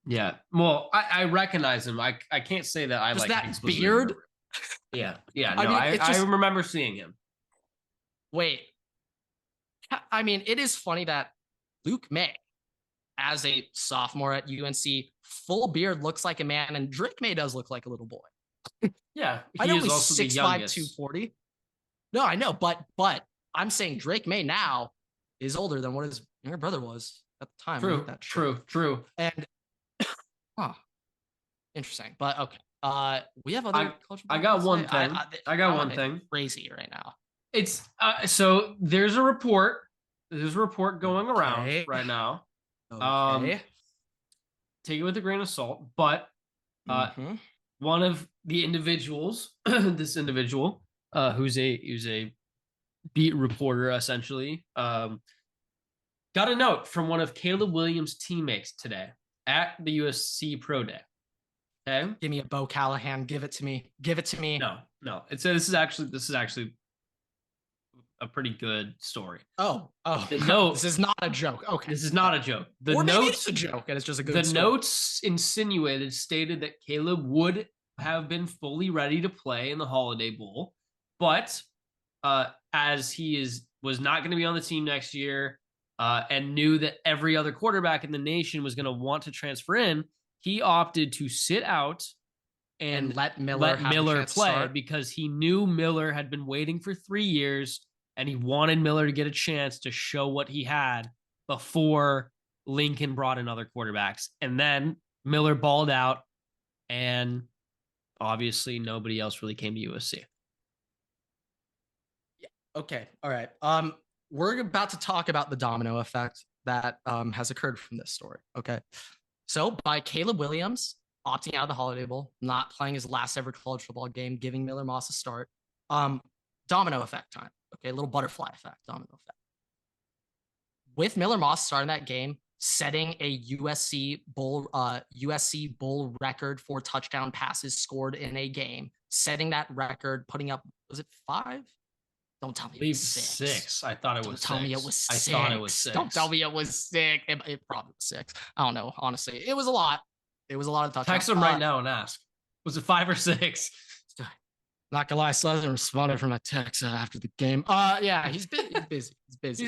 Yeah. Well, I recognize him. I can't say that I just like that beard. Yeah. No, I remember seeing him. Wait. I mean, it is funny that Luke May, as a sophomore at UNC, full beard, looks like a man, and Drake May does look like a little boy. Yeah, I know he's 6'5", 240. No, I know, but I'm saying Drake May now is older than what his younger brother was at the time. True. And interesting. But okay. We have other I got one thing. I got one thing. Crazy right now. It's so there's a report. There's a report going around right now. Okay. Take it with a grain of salt, but one of the individuals, this individual, who's a beat reporter essentially, got a note from one of Caleb Williams' teammates today at the USC Pro Day. Okay, give me a Bo Callahan. Give it to me. No. It says this is actually a pretty good story. Oh, The note. This is not a joke. Okay, this is not a joke. The or maybe notes, it's a joke, and it's just a good. the story. notes insinuated stated that Caleb would have been fully ready to play in the Holiday Bowl, but as he was not going to be on the team next year, and knew that every other quarterback in the nation was going to want to transfer in, he opted to sit out and let Miller play because he knew Miller had been waiting for 3 years and he wanted Miller to get a chance to show what he had before Lincoln brought in other quarterbacks. And then Miller balled out, and obviously nobody else really came to USC. Yeah. Okay. All right. We're about to talk about the domino effect that has occurred from this story. Okay. So by Caleb Williams opting out of the Holiday Bowl, not playing his last ever college football game, giving Miller Moss a start, domino effect time. Okay, a little butterfly effect, domino effect. With Miller Moss starting that game, setting a USC bowl record for touchdown passes scored in a game, setting that record, putting up, was it 5? Don't tell me it was 6. I thought it was 6. Don't tell me it was 6. I thought it was 6. Don't tell me it was 6. It probably was 6. I don't know. Honestly, it was a lot. It was a lot of touchdowns. Text him right now and ask. Was it 5 or 6? Not gonna lie, still hasn't responded from my text after the game. Yeah, he's busy. He's busy.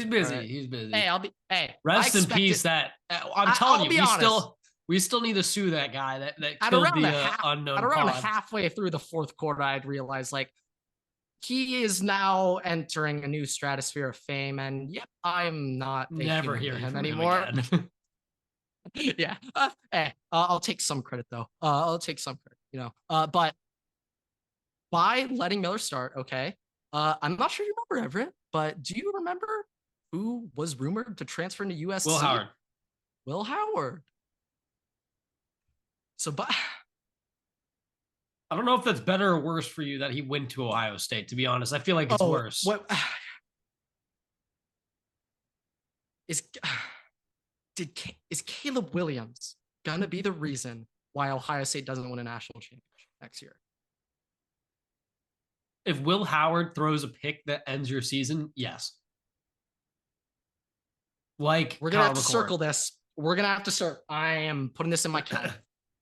He's busy. Hey, rest in peace. That I'm telling you, we still need to sue that guy that killed the unknown. At around halfway through the fourth quarter, I'd realized like he is now entering a new stratosphere of fame, and yep, I'm not never hearing him from anymore. Him again. Yeah. I'll take some credit though. I'll take some credit, you know. But by letting Miller start, okay. I'm not sure you remember Everett, but do you remember who was rumored to transfer into USC? Will Howard. So, but I don't know if that's better or worse for you that he went to Ohio State. To be honest, I feel like it's worse. What is Caleb Williams gonna be the reason why Ohio State doesn't win a national championship next year? If Will Howard throws a pick that ends your season, yes. Like, we're gonna have to circle this. We're gonna have to start. I am putting this in my calendar.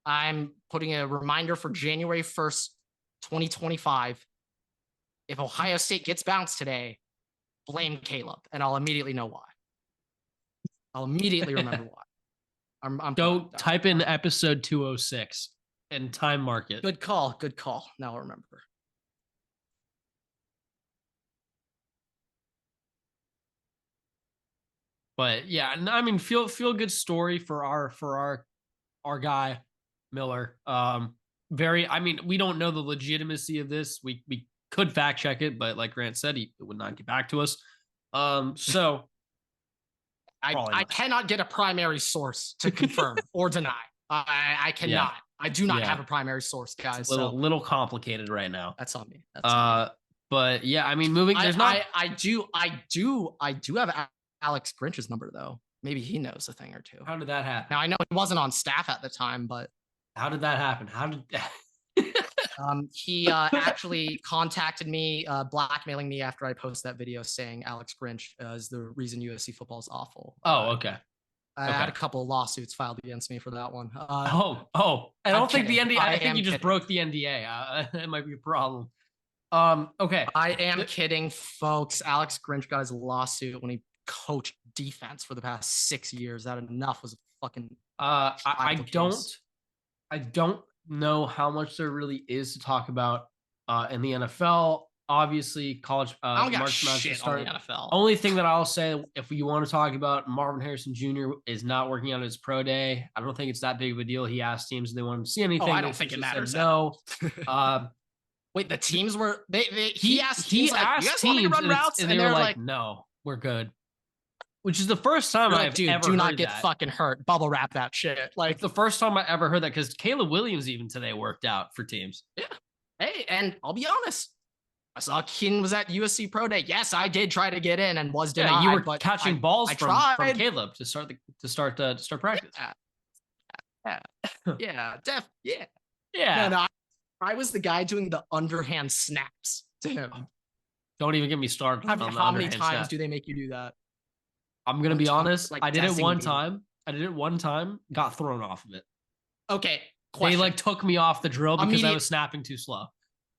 I'm putting a reminder for January 1st, 2025. If Ohio State gets bounced today, blame Caleb, and I'll immediately know why. I'll immediately remember why. Go type in episode 206 and time mark it. Good call. Now I'll remember. But yeah, I mean, feel good story for our guy Miller. I mean, we don't know the legitimacy of this. We could fact check it, but like Grant said, it would not get back to us. So I cannot get a primary source to confirm or deny. I cannot. Yeah. I do not have a primary source, guys. It's a little complicated right now. That's on me. But yeah, I mean, moving. There's not. I do have Alex Grinch's number though. Maybe he knows a thing or two. How did that happen? Now I know he wasn't on staff at the time, but how did that happen? He actually contacted me, blackmailing me after I posted that video saying Alex Grinch is the reason USC football is awful. Oh, okay. I had a couple of lawsuits filed against me for that one. I don't think the NDA. I think you just broke the NDA. It might be a problem. Okay. I am kidding, folks. Alex Grinch got his lawsuit when he coached defense for the past 6 years. That enough was a fucking. I don't know how much there really is to talk about in the NFL. Obviously, college March Madness started. NFL. Only thing that I'll say, if you want to talk about, Marvin Harrison Jr. is not working on his pro day. I don't think it's that big of a deal. He asked teams if they want him to see anything. I don't think it matters. No. Wait, the teams were he asked teams, run routes, and they were like, no, we're good. Which is the first time I've ever heard do not get fucking hurt. Bubble wrap that shit. Like the first time I ever heard that, because Caleb Williams even today worked out for teams. Yeah. Hey, and I'll be honest. I saw Keenan was at USC Pro Day. Yes, I did try to get in and was denied. Yeah, you were catching balls from Caleb to start practice. Yeah. No, I was the guy doing the underhand snaps to him. Don't even get me started on the How many underhand times snap. do they make you do that? I'm gonna be honest. Like I did it one designated. time. Got thrown off of it. Okay, They question. like took me off the drill because I Immediate- was snapping too slow.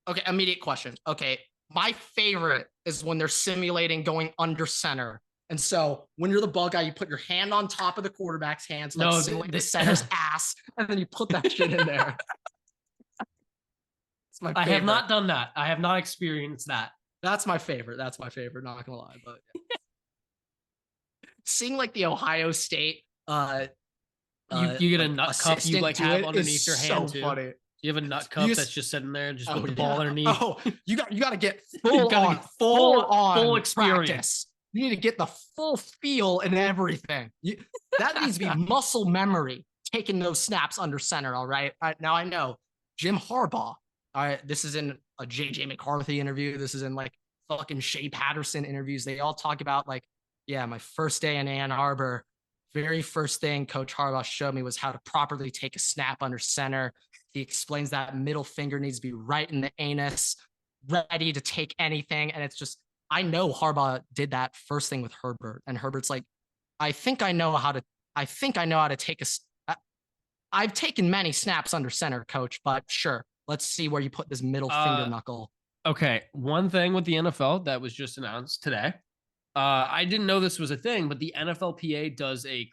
Okay, immediate question. Okay, my favorite is when they're simulating going under center. And so when you're the ball guy, you put your hand on top of the quarterback's hands, like No, simulate the center's ass, and then you put that shit in there. It's my favorite. I have not done that. I have not experienced that. That's my favorite. That's my favorite. Not gonna lie, but yeah. Seeing like the Ohio State, You get a nut cup you like have underneath your hand so too. funny. You have a nut cup that's just sitting there, just with the ball underneath. Oh, you got to get full experience. Practice. You need to get the full feel and everything. That needs to be muscle memory. Taking those snaps under center. All right. Now I know Jim Harbaugh. All right. This is in a JJ McCarthy interview. This is in like fucking Shea Patterson interviews. They all talk about like, yeah, my first day in Ann Arbor. Very first thing Coach Harbaugh showed me was how to properly take a snap under center. He explains that middle finger needs to be right in the anus, ready to take anything. And it's just, I know Harbaugh did that first thing with Herbert. And Herbert's like, I think I know how to take I've taken many snaps under center, coach, but sure. Let's see where you put this middle finger knuckle. Okay. One thing with the NFL that was just announced today. I didn't know this was a thing, but the NFLPA has a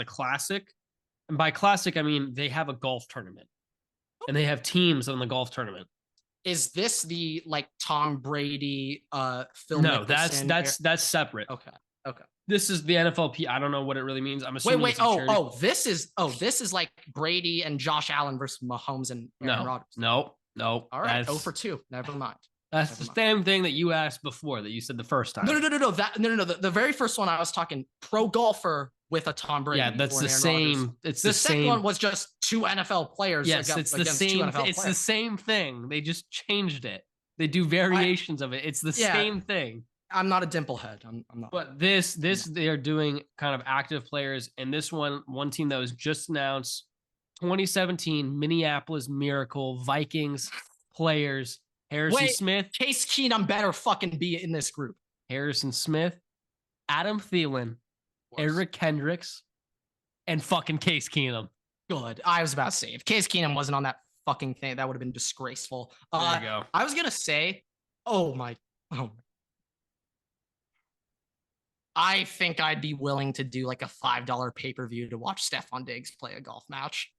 classic. And by classic, I mean they have a golf tournament. And they have teams on the golf tournament. Is this the like Tom Brady Phil No, Mickelson that's separate. Okay. This is the NFLP. I don't know what it really means. I'm assuming. Wait. This is like Brady and Josh Allen versus Mahomes and Aaron Rodgers. No. All right. 0 for 2. Never mind. That's the same thing that you asked before that you said the first time. No. The very first one I was talking pro golfer with a Tom Brady. Yeah, that's the same. Rodgers. It's the second one was just 2 NFL players. Yes, it's the same. It's the same thing. They just changed it. They do variations of it. It's the same thing. I'm not a dimplehead. I'm not. But this they are doing kind of active players, and this one team that was just announced, 2017 Minneapolis Miracle Vikings players. Harrison Smith. Case Keenum better fucking be in this group. Harrison Smith, Adam Thielen, Eric Kendricks, and fucking Case Keenum. Good. I was about to say, if Case Keenum wasn't on that fucking thing, that would have been disgraceful. There you go. I was going to say, I think I'd be willing to do like a $5 pay-per-view to watch Stephon Diggs play a golf match.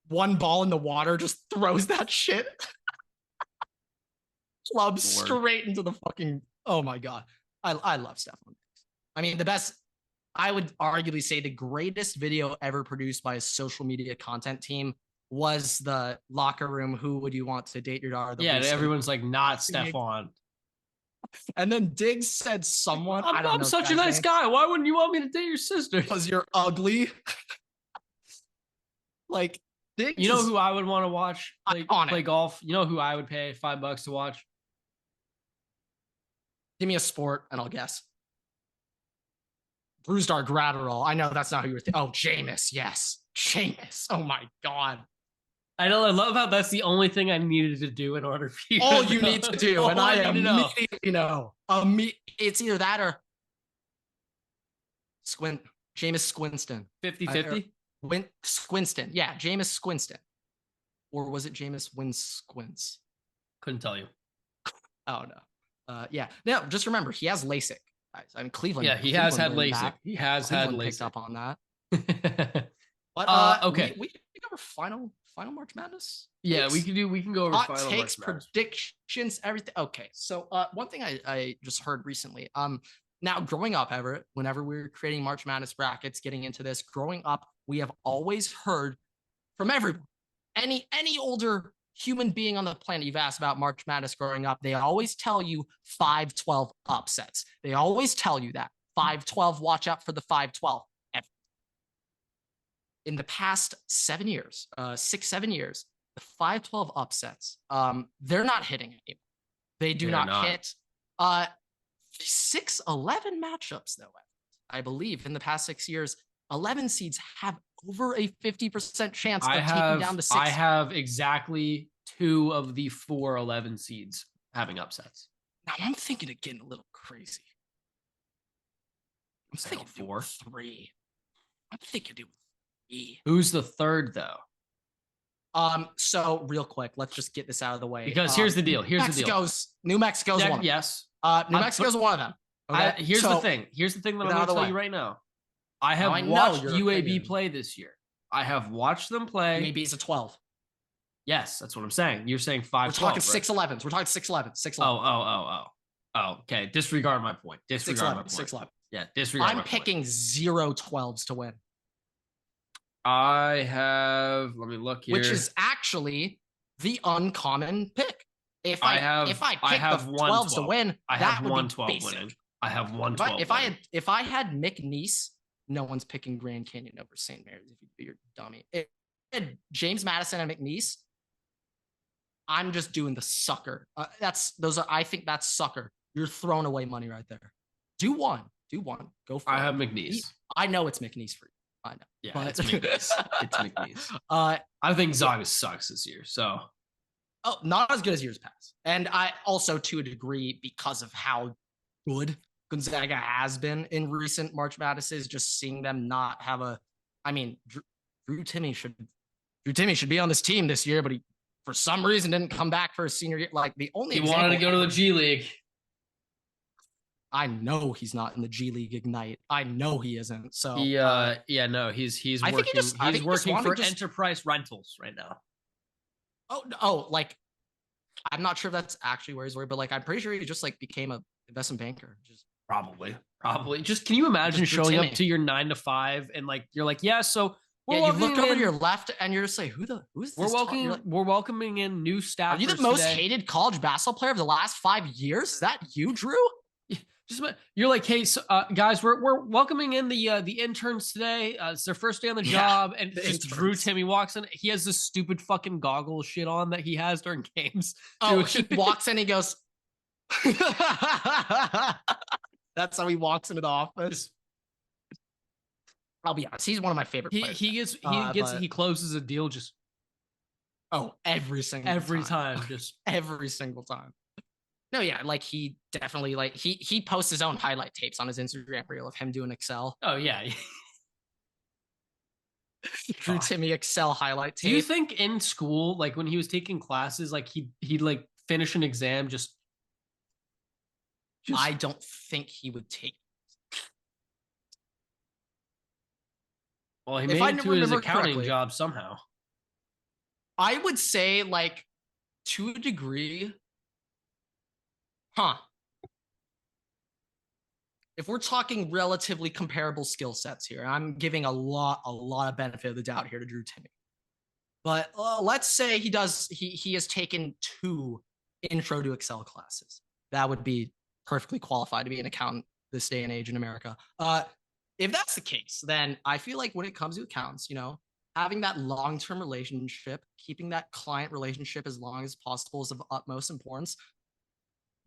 One ball in the water just throws that shit. Club straight into the fucking, oh my God. I love Stephon Diggs. I mean, I would arguably say the greatest video ever produced by a social media content team was the locker room. Who would you want to date your daughter? Everyone's like, not Stephon. And then Diggs said someone. I'm such a nice guy. Why wouldn't you want me to date your sister? Because you're ugly. Like, Diggs, you know who I would want to watch play golf? You know who I would pay $5 to watch? Give me a sport and I'll guess. Bruised Gratterall. I know that's not who you're thinking. Oh, Jameis. Yes. Jameis. Oh my God. I love how that's the only thing I needed to do in order for you. All you need to do. And I immediately know. It's either that or Jameis Squinston. 50-50? Squinston. Yeah, Jameis Squinston. Or was it Jameis Winsquints? Couldn't tell you. Oh, no. Yeah. No, just remember, he has LASIK. I mean, Cleveland. Yeah, he has had LASIK. He has had LASIK. Picked up on that. But okay. We can go over final March Madness. Yeah, we can go over hot final takes, March Madness. predictions, everything. Okay, so one thing I just heard recently. Now growing up, Everett, whenever we were creating March Madness brackets, getting into this, growing up, we have always heard from everyone, any older human being on the planet you've asked about March Madness growing up, they always tell you 5-12 upsets. They always tell you that 5-12, watch out for the 5-12. In the past 7 years, 6-7 years, the 5-12 upsets, they're not hitting anymore. They do not hit. 6-11 matchups, though, I believe in the past 6 years, 11 seeds have over a 50% chance of taking down the 6. I have exactly 2 of the 4 11 seeds having upsets. Now I'm thinking of getting a little crazy. I'm Say thinking 4. 3. I'm thinking doing 3. Who's the third though? So real quick, let's just get this out of the way. Because here's the deal. New Mexico's one. Yes. New Mexico's one of them. Okay. Here's the thing that I'm going to tell you right now. I have watched UAB play this year. I have watched them play. UAB is a 12. Yes, that's what I'm saying. You're saying 5. We're talking 6'11s. We're talking 6'11. 6'11. Oh, okay. Disregard my point. 6'11. Yeah, disregard. I'm picking 0 12s to win. I have. Let me look here. Which is actually the uncommon pick. If I pick the 12s to win, that would be basic. Winning. I have 112. If I had McNeese, no one's picking Grand Canyon over St. Mary's. If you're a dummy, James Madison and McNeese. I'm just doing the sucker. I think that's sucker. You're throwing away money right there. Do one. Go for it. I have McNeese. I know it's McNeese for you. I know. Yeah, but it's McNeese. It's McNeese. I think Zaga sucks this year. So. Oh, not as good as years past. And I also, to a degree, because of how good Gonzaga has been in recent March Madnesses, just seeing them not have Drew Timme should be on this team this year, but he, for some reason, didn't come back for his senior year. Like the only he wanted to go to the G League. I know he's not in the G League Ignite. I know he isn't. So he's working. He's working for Enterprise Rentals right now. Like I'm not sure if that's actually where he's working, but like I'm pretty sure he just like became a investment banker. Just probably. Just can you imagine showing up to your 9 to 5 and like you're like, yeah, so you look over to your left and you're just like, who's this? We're welcoming in new staff. Are you the most hated college basketball player of the last 5 years? Is that you, Drew? You're like, hey, so, guys, we're welcoming in the interns today. It's their first day on the job, and just Drew Timme walks in. He has this stupid fucking goggle shit on that he has during games. Oh, he walks in, he goes. That's how he walks into the office. I'll be honest, he's one of my favorite players. He closes a deal just. Oh, every single time, just every single time. No, yeah, like he definitely like he posts his own highlight tapes on his Instagram reel of him doing Excel. Oh yeah. Drew Timme Excel highlight tape. Do you think in school, like when he was taking classes, like he'd like finish an exam just I don't think he would take it. Well, he made it to his accounting job somehow. I would say like to a degree. If we're talking relatively comparable skill sets here, I'm giving a lot of benefit of the doubt here to Drew Timme. But let's say he has taken 2 intro to Excel classes. That would be perfectly qualified to be an accountant this day and age in America. If that's the case, then I feel like when it comes to accountants, having that long-term relationship, keeping that client relationship as long as possible is of utmost importance.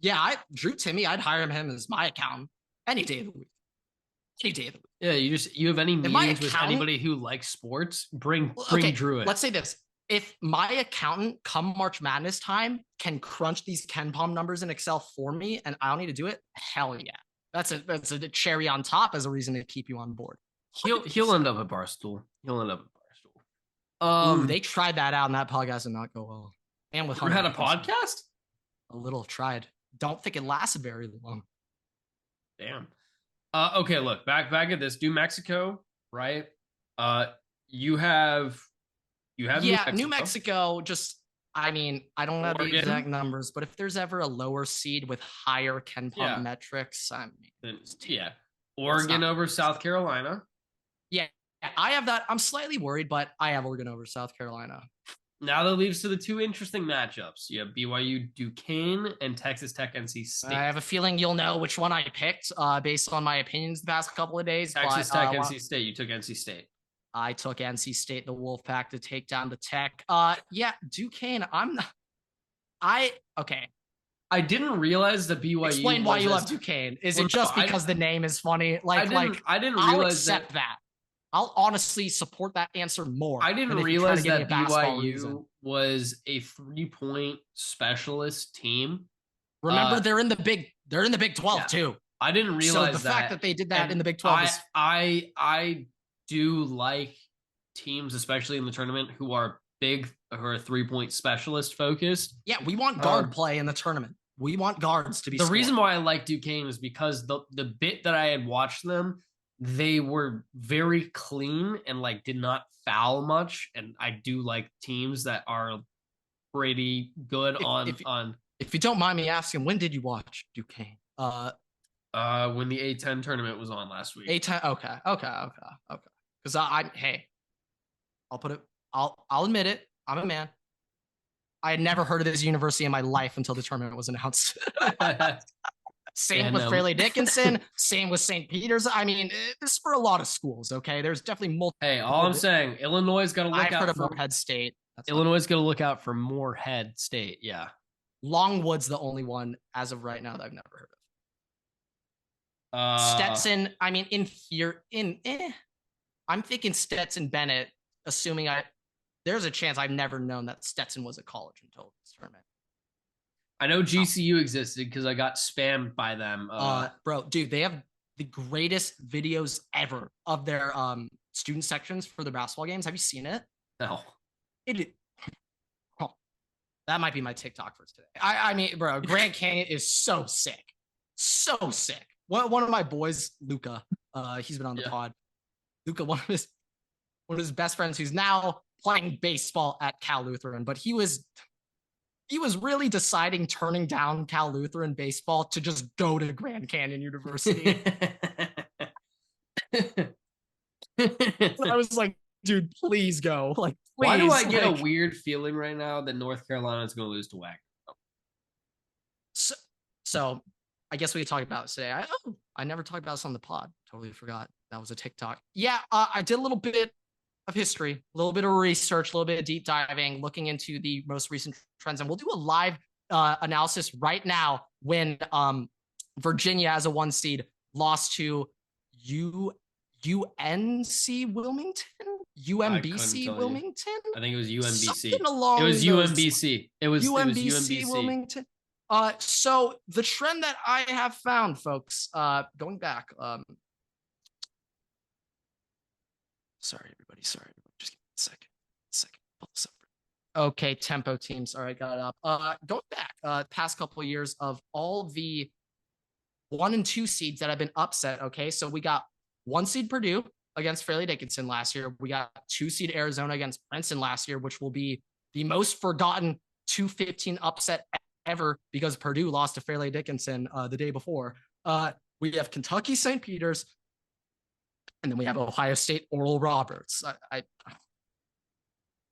Yeah, Drew Timme, I'd hire him as my accountant any day of the week. Yeah, you have any meetings with anybody who likes sports? Bring Drew in. Let's say this. If my accountant come March Madness time can crunch these KenPom numbers in Excel for me and I don't need to do it, hell yeah. That's a cherry on top as a reason to keep you on board. He'll end up at Barstool. Ooh, they tried that out in that podcast and not go well. And with Hunter had a podcast? A little tried. Don't think it lasted very long. Damn. Okay, look, back at this. New Mexico, right? You have New Mexico. Just I don't have the exact numbers, but if there's ever a lower seed with higher KenPom metrics, Oregon over South Carolina. Yeah, I have that. I'm slightly worried, but I have Oregon over South Carolina. Now that leads to the 2 interesting matchups. You have BYU Duquesne and Texas Tech NC State. I have a feeling you'll know which one I picked based on my opinions the past couple of days. Texas Tech, NC State. You took NC State. I took NC State, the Wolfpack, to take down the Tech. Duquesne. Okay. I didn't realize that BYU. Explain why you love Duquesne. Is it just because the name is funny? I didn't realize I'll accept that. I'll honestly support that answer more. I didn't realize that BYU was a 3-point specialist team Remember, they're in the Big 12 too. I didn't realize so the fact that they did that and in the Big 12 is I do like teams, especially in the tournament, who are 3-point specialist focused. Yeah, we want guard play in the tournament. We want guards to be. The reason why I like Duquesne is because the bit that I had watched them, they were very clean and like did not foul much. And I do like teams that are pretty good on. If you don't mind me asking, when did you watch Duquesne? When the A10 tournament was on last week. A10. Okay. Because I'll admit it. I'm a man. I had never heard of this university in my life until the tournament was announced. Same with Fairleigh Dickinson. Same with St. Peter's. I mean, this is for a lot of schools. Okay, there's definitely multiple. Hey, all I'm saying, Illinois is going to look out for Moorhead State. Illinois is going to look out for Moorhead State. Yeah, Longwood's the only one as of right now that I've never heard of. Stetson. I mean, I'm thinking Stetson Bennett. Assuming there's a chance I've never known that Stetson was a college until this tournament. I know GCU existed because I got spammed by them. Bro, dude, they have the greatest videos ever of their student sections for the basketball games. Have you seen it? No. That might be my TikTok for today. I mean, bro, Grand Canyon is so sick. So sick. One of my boys, Luca, he's been on the pod. Luca, one of his best friends who's now playing baseball at Cal Lutheran, but he was really deciding turning down Cal Lutheran baseball to just go to Grand Canyon University. I was like, dude, please go. Like, please. Why do I get a weird feeling right now that North Carolina is going to lose to WAC? So I guess we could talk about it today. I never talked about this on the pod. Totally forgot. That was a TikTok. Yeah, I did a little bit of history, a little bit of research, a little bit of deep diving, looking into the most recent trends. And we'll do a live analysis right now when Virginia, as a 1 seed, lost to UNC Wilmington? UMBC Wilmington? I think it was UMBC. Something along it was those UMBC. It was UMBC Wilmington. So the trend that I have found, folks, going back, sorry, everybody. Just give me a second. Pull this up. Okay, tempo teams. All right, got it up. Going back, past couple of years of all the 1 and 2 seeds that have been upset. Okay, so we got 1 seed Purdue against Fairleigh Dickinson last year. We got 2 seed Arizona against Princeton last year, which will be the most forgotten 2-15 upset ever because Purdue lost to Fairleigh Dickinson the day before. We have Kentucky St. Peter's. And then we have Ohio State Oral Roberts.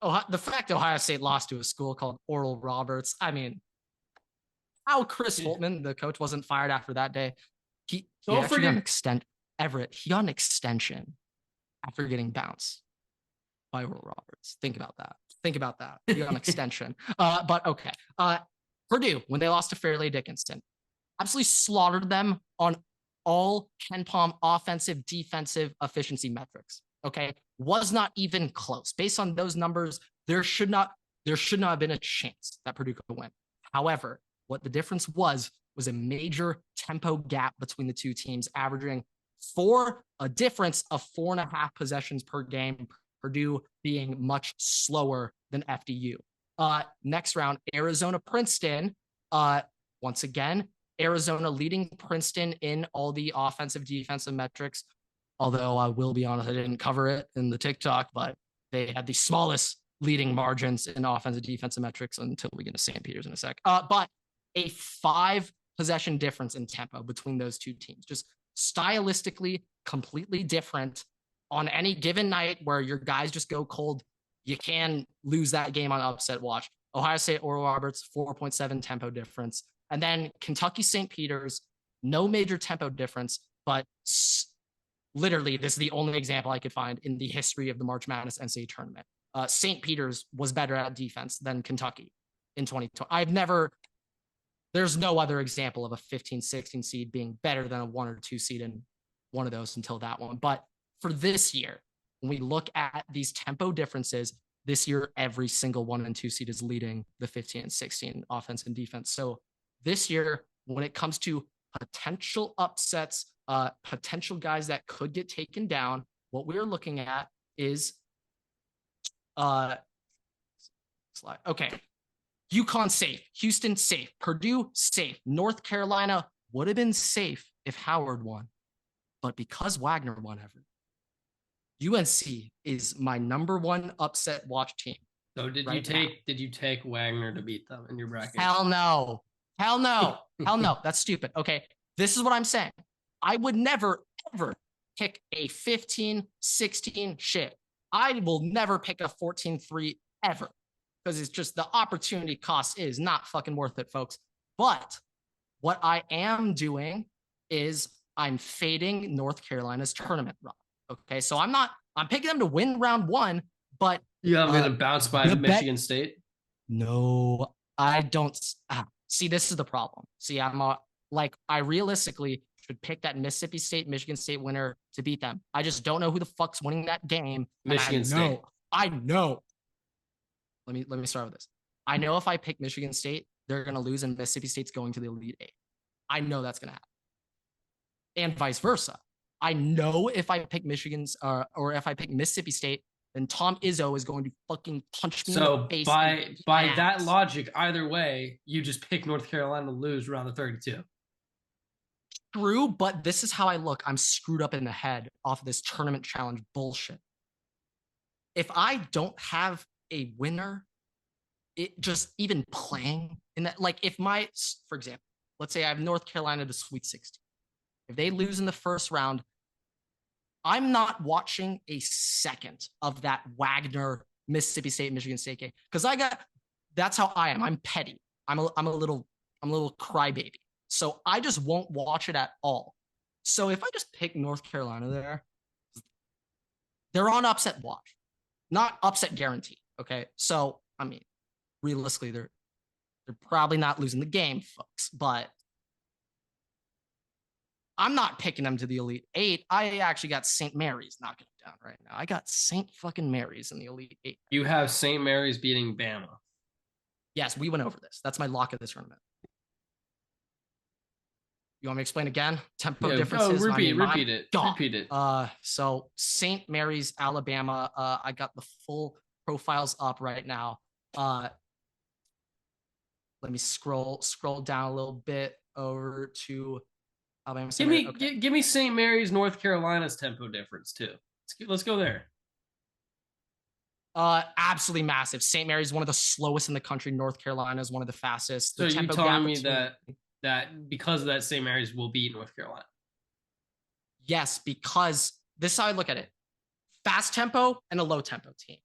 The fact Ohio State lost to a school called Oral Roberts. I mean, how Chris Holtman, the coach, wasn't fired after that day. He actually got Everett. He got an extension after getting bounced by Oral Roberts. Think about that. He got an extension. But okay. Purdue, when they lost to Fairleigh Dickinson, absolutely slaughtered them on all KenPom offensive, defensive efficiency metrics. Okay, was not even close. Based on those numbers, there should not have been a chance that Purdue could win. However, what the difference was a major tempo gap between the two teams, averaging a difference of 4.5 possessions per game. Purdue being much slower than FDU. Next round, Arizona Princeton. Once again, Arizona leading Princeton in all the offensive defensive metrics. Although I will be honest, I didn't cover it in the TikTok, but they had the smallest leading margins in offensive defensive metrics until we get to St. Peter's in a sec. But a 5 possession difference in tempo between those two teams, just stylistically completely different. On any given night where your guys just go cold, you can lose that game on upset watch. Ohio State Oral Roberts, 4.7 tempo difference. And then Kentucky St. Peter's, no major tempo difference, but literally this is the only example I could find in the history of the March Madness NCAA tournament. St. Peter's was better at defense than Kentucky in 2020. There's no other example of a 15-16 seed being better than a 1 or 2 seed in one of those until that one. But for this year, when we look at these tempo differences, this year, every single 1 and 2 seed is leading the 15 and 16 offense and defense. So this year, when it comes to potential upsets, potential guys that could get taken down, what we're looking at is okay. UConn safe, Houston safe, Purdue safe, North Carolina would have been safe if Howard won, but because Wagner won, Everett, UNC is my #1 upset watch team. So did you take Wagner to beat them in your bracket? Hell no. Hell no. Hell no. That's stupid. Okay. This is what I'm saying. I would never, ever pick a 15-16 shit. I will never pick a 14-3 ever, because it's just the opportunity cost is not fucking worth it, folks. But what I am doing is I'm fading North Carolina's tournament run. Okay. So I'm picking them to win round 1, but you have them to bounce by Michigan State? No, I don't. See, this is the problem. See, I realistically should pick that Mississippi State, Michigan State winner to beat them. I just don't know who the fuck's winning that game. Michigan State. I know. Let me start with this. I know if I pick Michigan State, they're going to lose and Mississippi State's going to the Elite Eight. I know that's going to happen. And vice versa. I know if I pick or if I pick Mississippi State, then Tom Izzo is going to fucking punch me in the face. So by that logic, either way, you just pick North Carolina to lose around the 32. True, but this is how I look. I'm screwed up in the head off of this tournament challenge bullshit. If I don't have a winner, it just even playing in that, like if for example, let's say I have North Carolina to Sweet 16. If they lose in the first round, I'm not watching a second of that Wagner Mississippi State Michigan State game, because that's how I am. I'm petty. I'm a little crybaby. So I just won't watch it at all. So if I just pick North Carolina there, they're on upset watch, not upset guarantee. Okay. So I mean, realistically, they're probably not losing the game, folks, but I'm not picking them to the Elite Eight. I actually got St. Mary's knocking them down right now. I got St. fucking Mary's in the Elite Eight. You have St. Mary's beating Bama. Yes, we went over this. That's my lock of this tournament. You want me to explain again? Tempo differences. Repeat it. So St. Mary's, Alabama. I got the full profiles up right now. Let me scroll down a little bit over to Alabama. Give me St. Mary's, North Carolina's tempo difference too. Let's go there. Absolutely massive. St. Mary's is one of the slowest in the country. North Carolina is one of the fastest. So you're telling me that because of that, St. Mary's will beat North Carolina? Yes, because this is how I look at it. Fast tempo and a low tempo team.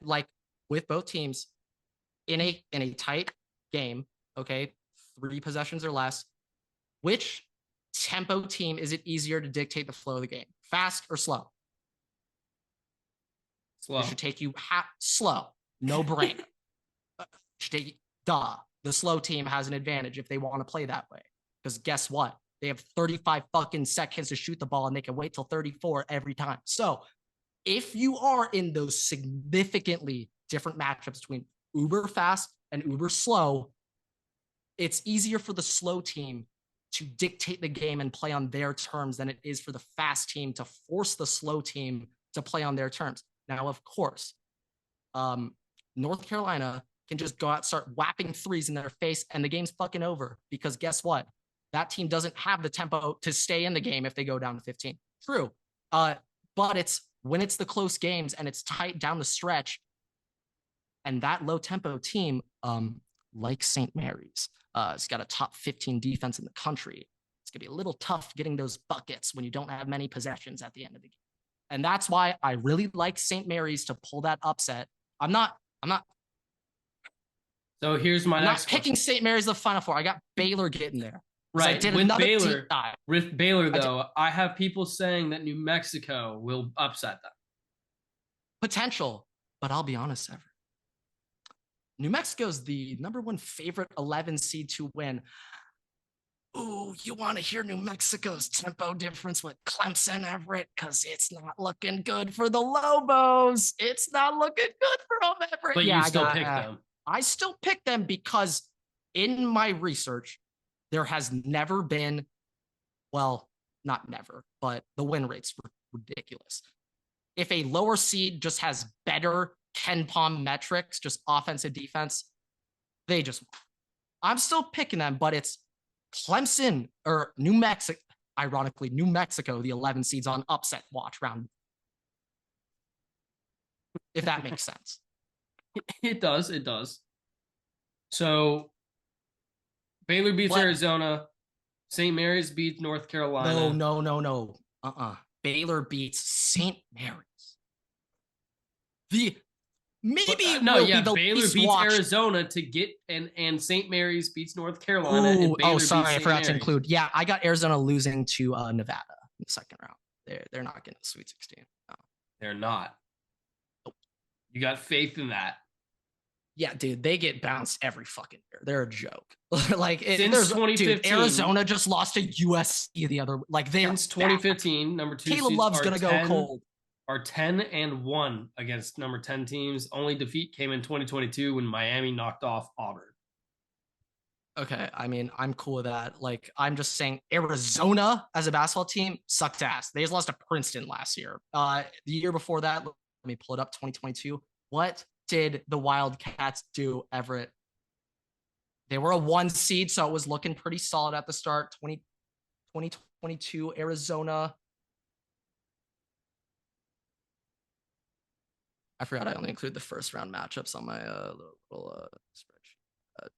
Like with both teams in a tight game, okay, 3 possessions or less, which tempo team is it easier to dictate the flow of the game? Fast or slow? Slow. It should take you slow. No brain. Should take the slow team has an advantage if they want to play that way. Because guess what? They have 35 fucking seconds to shoot the ball and they can wait till 34 every time. So if you are in those significantly different matchups between uber fast and uber slow, it's easier for the slow team to dictate the game and play on their terms than it is for the fast team to force the slow team to play on their terms. Now, of course, North Carolina can just go out, start whapping threes in their face, and the game's fucking over. Because guess what? That team doesn't have the tempo to stay in the game if they go down to 15. True. But it's when it's the close games and it's tight down the stretch, and that low tempo team, like St. Mary's, it's got a top 15 defense in the country. It's gonna be a little tough getting those buckets when you don't have many possessions at the end of the game. And that's why I really like St. Mary's to pull that upset. I'm not. So here's my next question. Picking St. Mary's the Final Four. I got Baylor getting there. Right. With Baylor, though, I have people saying that New Mexico will upset them. Potential, but I'll be honest, Everett. New Mexico's the #1 favorite 11 seed to win. Ooh, you want to hear New Mexico's tempo difference with Clemson, Everett? Because it's not looking good for the Lobos. It's not looking good for them, Everett. But you still pick them. I still pick them because in my research, there has never been, well, not never, but the win rates were ridiculous. If a lower seed just has better KenPom metrics, just offensive defense, they just, I'm still picking them, but it's Clemson or New Mexico, ironically, New Mexico, the 11 seeds on upset watch round. If that makes sense. It does. So Baylor beats Arizona. St. Mary's beats North Carolina. No. Baylor beats St. Mary's. Baylor beats Arizona to get and St. Mary's beats North Carolina. Ooh, I forgot to include. Yeah, I got Arizona losing to Nevada in the second round. They're not getting the Sweet 16. No. They're not. Nope. You got faith in that? Yeah, dude, they get bounced every fucking year. They're a joke. Since 2015, dude, Arizona just lost to USC the other. Since 2015, number 2 Caleb Love's gonna go cold. Are 10-1 against number 10 teams. Only defeat came in 2022 when Miami knocked off Auburn. Okay, I mean, I'm cool with that. I'm just saying Arizona as a basketball team sucked ass. They just lost to Princeton last year. The year before that, let me pull it up, 2022. What did the Wildcats do, Everett? They were a 1 seed, so it was looking pretty solid at the start. 2022 Arizona. I forgot I only include the first round matchups on my little spreadsheet.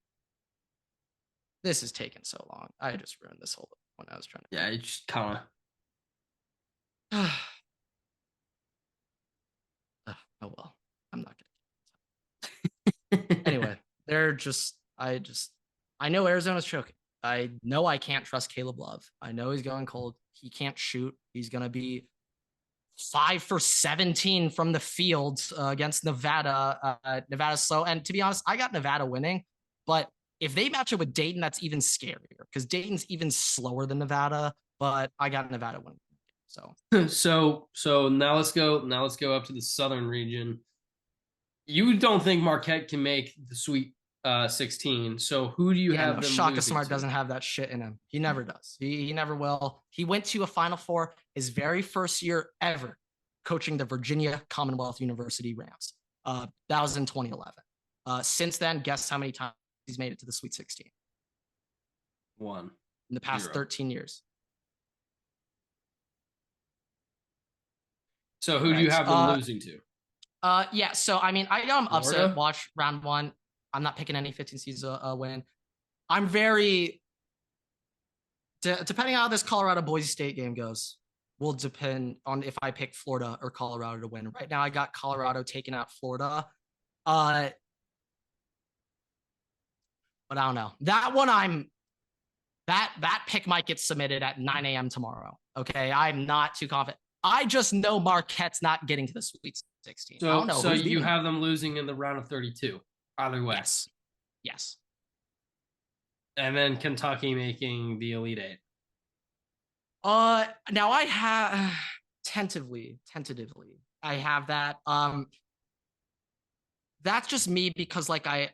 This is taking so long. I just ruined this whole one I was trying to. Yeah, it just kind of. Oh well, I'm not gonna. Anyway, I know Arizona's choking. I know I can't trust Caleb Love. I know he's going cold. He can't shoot. He's gonna be 5 for 17 from the field against Nevada. Nevada's slow. And to be honest, I got Nevada winning. But if they match it with Dayton, that's even scarier because Dayton's even slower than Nevada. But I got Nevada winning. So now let's go up to the southern region. You don't think Marquette can make the Sweet 16? So who do you have? Them Shaka Smart doesn't have that shit in him. He never does. He never will. He went to a Final Four his very first year ever, coaching the Virginia Commonwealth University Rams. That was in 2011. Since then, guess how many times he's made it to the Sweet 16? 1 in the past 13 years. So who do you have them losing to? Yeah, so I mean, I got them upset. Watch round 1. I'm not picking any 15 seeds win. I'm very depending on how this Colorado Boise State game goes, will depend on if I pick Florida or Colorado to win. Right now, I got Colorado taking out Florida. But I don't know. That one, that pick might get submitted at 9 a.m. tomorrow. Okay, I'm not too confident. I just know Marquette's not getting to the Sweet 16. So, I don't know. So you have them losing in the round of 32, either way. Yes. And then Kentucky making the Elite Eight. Now I have tentatively, I have that. That's just me because I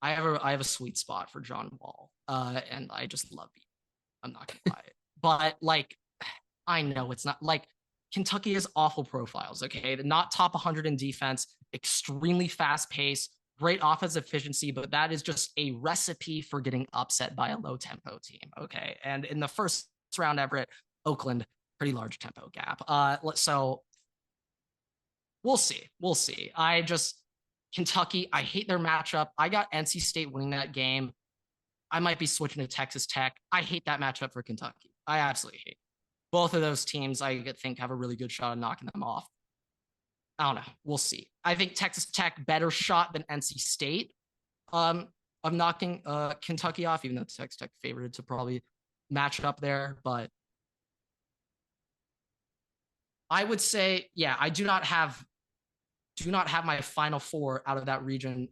have a sweet spot for John Wall. And I just love him. I'm not gonna lie. But I know it's not Kentucky has awful profiles. Okay, not top 100 in defense, extremely fast pace, great offensive efficiency, but that is just a recipe for getting upset by a low tempo team. Okay, and in the first round, Everett, Oakland, pretty large tempo gap. So we'll see. Kentucky, I hate their matchup. I got NC State winning that game. I might be switching to Texas Tech. I hate that matchup for Kentucky. I absolutely hate it. Both of those teams, I think, have a really good shot of knocking them off. I don't know. We'll see. I think Texas Tech better shot than NC State of knocking Kentucky off, even though Texas Tech favored to probably match up there. But I would say, yeah, I do not have my Final Four out of that region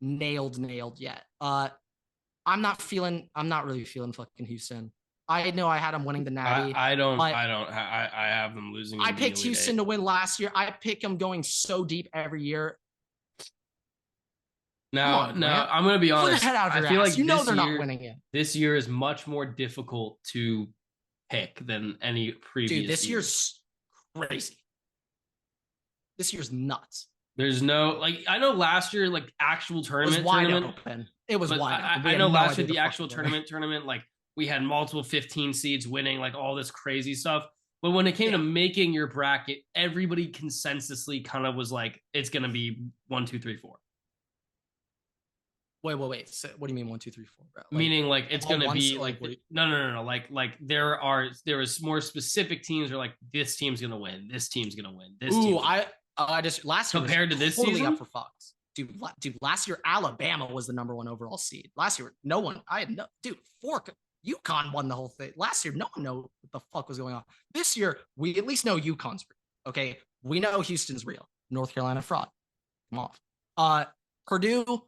nailed yet. I'm not really feeling fucking Houston. I know I had them winning the Natty. I have them losing. I picked Houston to win last year. I pick them going so deep every year. Now, on, no, Grant. I'm going to be Pull your honest. head out of I your feel ass. like You know this they're not year, winning it. this year is much more difficult to pick than any previous Dude, this year. year's crazy. This year's nuts. There's no, like, I know last year, like, actual It was wide tournament, open. It was but wide open. We I had know no last idea year, the fuck actual was going on. tournament, like, we had multiple 15 seeds winning, like, all this crazy stuff. But when it came to making your bracket, everybody consensusly kind of was like, it's going to be 1, 2, 3, 4. Wait. So what do you mean 1, 2, 3, 4, bro? Like, meaning like it's going to be or like what no, like there is more specific teams are like this team's going to win, this team's going to win, this Ooh, team's I just last year compared was to this totally season up for Fox. Dude, last year Alabama was the number 1 overall seed. Last year, no one. I had no dude. UConn won the whole thing. Last year, no one knew what the fuck was going on. This year, we at least know UConn's real. Okay, we know Houston's real. North Carolina fraud. Come off. Purdue.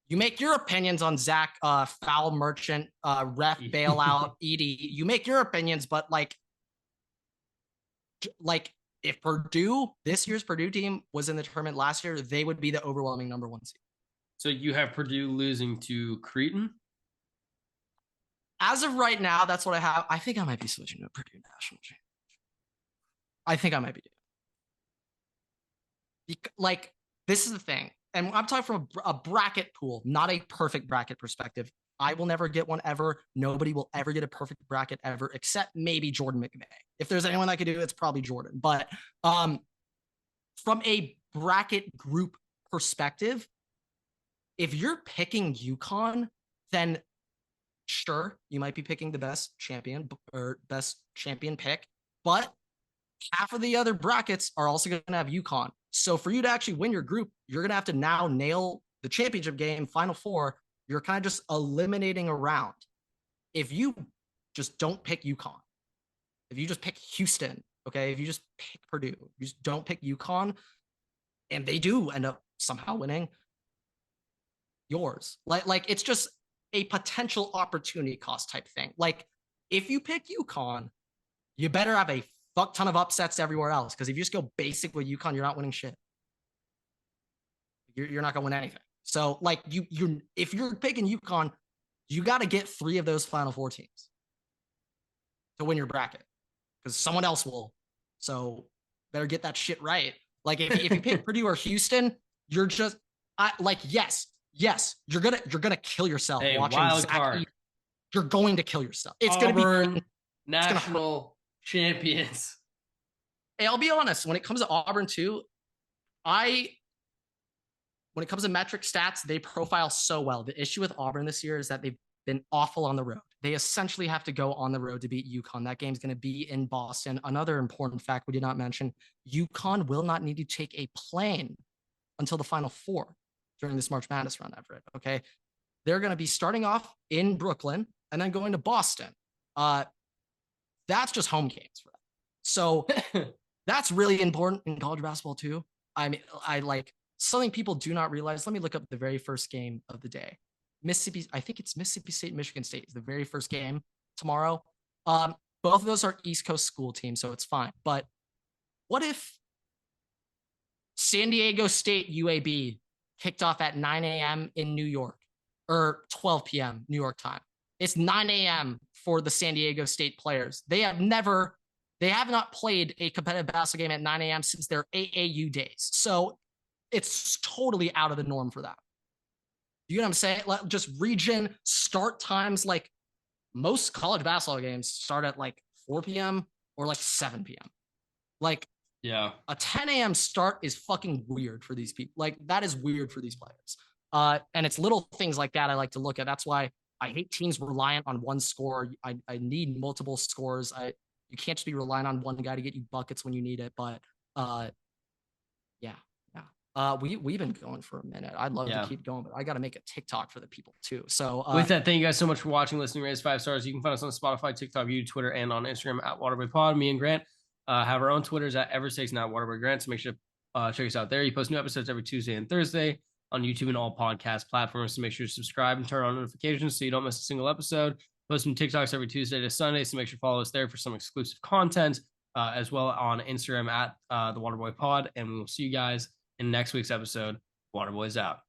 You make your opinions on Zach, foul merchant, ref bailout, ED. You make your opinions, but like if Purdue, this year's Purdue team was in the tournament last year, they would be the overwhelming number 1 seed. So you have Purdue losing to Creighton? As of right now, that's what I have. I think I might be switching to Purdue national championship. I think I might be. Like, this is the thing. And I'm talking from a bracket pool, not a perfect bracket perspective. I will never get one ever. Nobody will ever get a perfect bracket ever, except maybe Jordan McVay. If there's anyone that could do it, it's probably Jordan. But from a bracket group perspective, if you're picking UConn, then sure, you might be picking the best champion or best champion pick, but half of the other brackets are also going to have UConn. So for you to actually win your group, you're going to have to now nail the championship game, Final Four. You're kind of just eliminating a round. If you just don't pick UConn, if you just pick Houston, okay, if you just pick Purdue, you just don't pick UConn, and they do end up somehow winning, yours. Like it's just a potential opportunity cost type thing. Like if you pick UConn, you better have a fuck ton of upsets everywhere else. Because if you just go basic with UConn, you're not winning shit. You're not gonna win anything. So like you if you're picking UConn, you got to get 3 of those Final Four teams to win your bracket, because someone else will. So better get that shit right. Like if you pick Purdue or Houston, you're just yes, you're gonna kill yourself watching wild card. You're going to kill yourself. It's Auburn, gonna be national champions. Hey, I'll be honest. When it comes to Auburn too, when it comes to metric stats, they profile so well. The issue with Auburn this year is that they've been awful on the road. They essentially have to go on the road to beat UConn. That game's going to be in Boston. Another important fact we did not mention, UConn will not need to take a plane until the Final Four during this March Madness run, Everett, okay? They're going to be starting off in Brooklyn and then going to Boston. That's just home games for them. So that's really important in college basketball too. I mean, something people do not realize. Let me look up the very first game of the day. I think it's Mississippi State, Michigan State is the very first game tomorrow. Both of those are East Coast school teams, so it's fine. But what if San Diego State UAB kicked off at 9 a.m. in New York, or 12 p.m. New York time? It's 9 a.m. for the San Diego State players. They have not played a competitive basketball game at 9 a.m. since their AAU days. So it's totally out of the norm for them. You know what I'm saying? Like, just region start times, like most college basketball games start at like 4 p.m. or like 7 p.m. Like, yeah, a 10 a.m. start is fucking weird for these people. Like, that is weird for these players. And it's little things like that I like to look at. That's why I hate teams reliant on one score. I need multiple scores. You can't just be relying on one guy to get you buckets when you need it. But yeah. We've been going for a minute. I'd love to keep going, but I got to make a TikTok for the people too. So with that, thank you guys so much for watching, listening, raise 5 stars. You can find us on Spotify, TikTok, YouTube, Twitter, and on Instagram at WaterboyPod. Me and Grant have our own Twitters at Everstakes and at WaterboyGrant. So make sure to check us out there. You post new episodes every Tuesday and Thursday on YouTube and all podcast platforms. So make sure to subscribe and turn on notifications so you don't miss a single episode. Post some TikToks every Tuesday to Sunday. So make sure to follow us there for some exclusive content, as well on Instagram at the WaterboyPod. And we will see you guys in next week's episode. Waterboys out.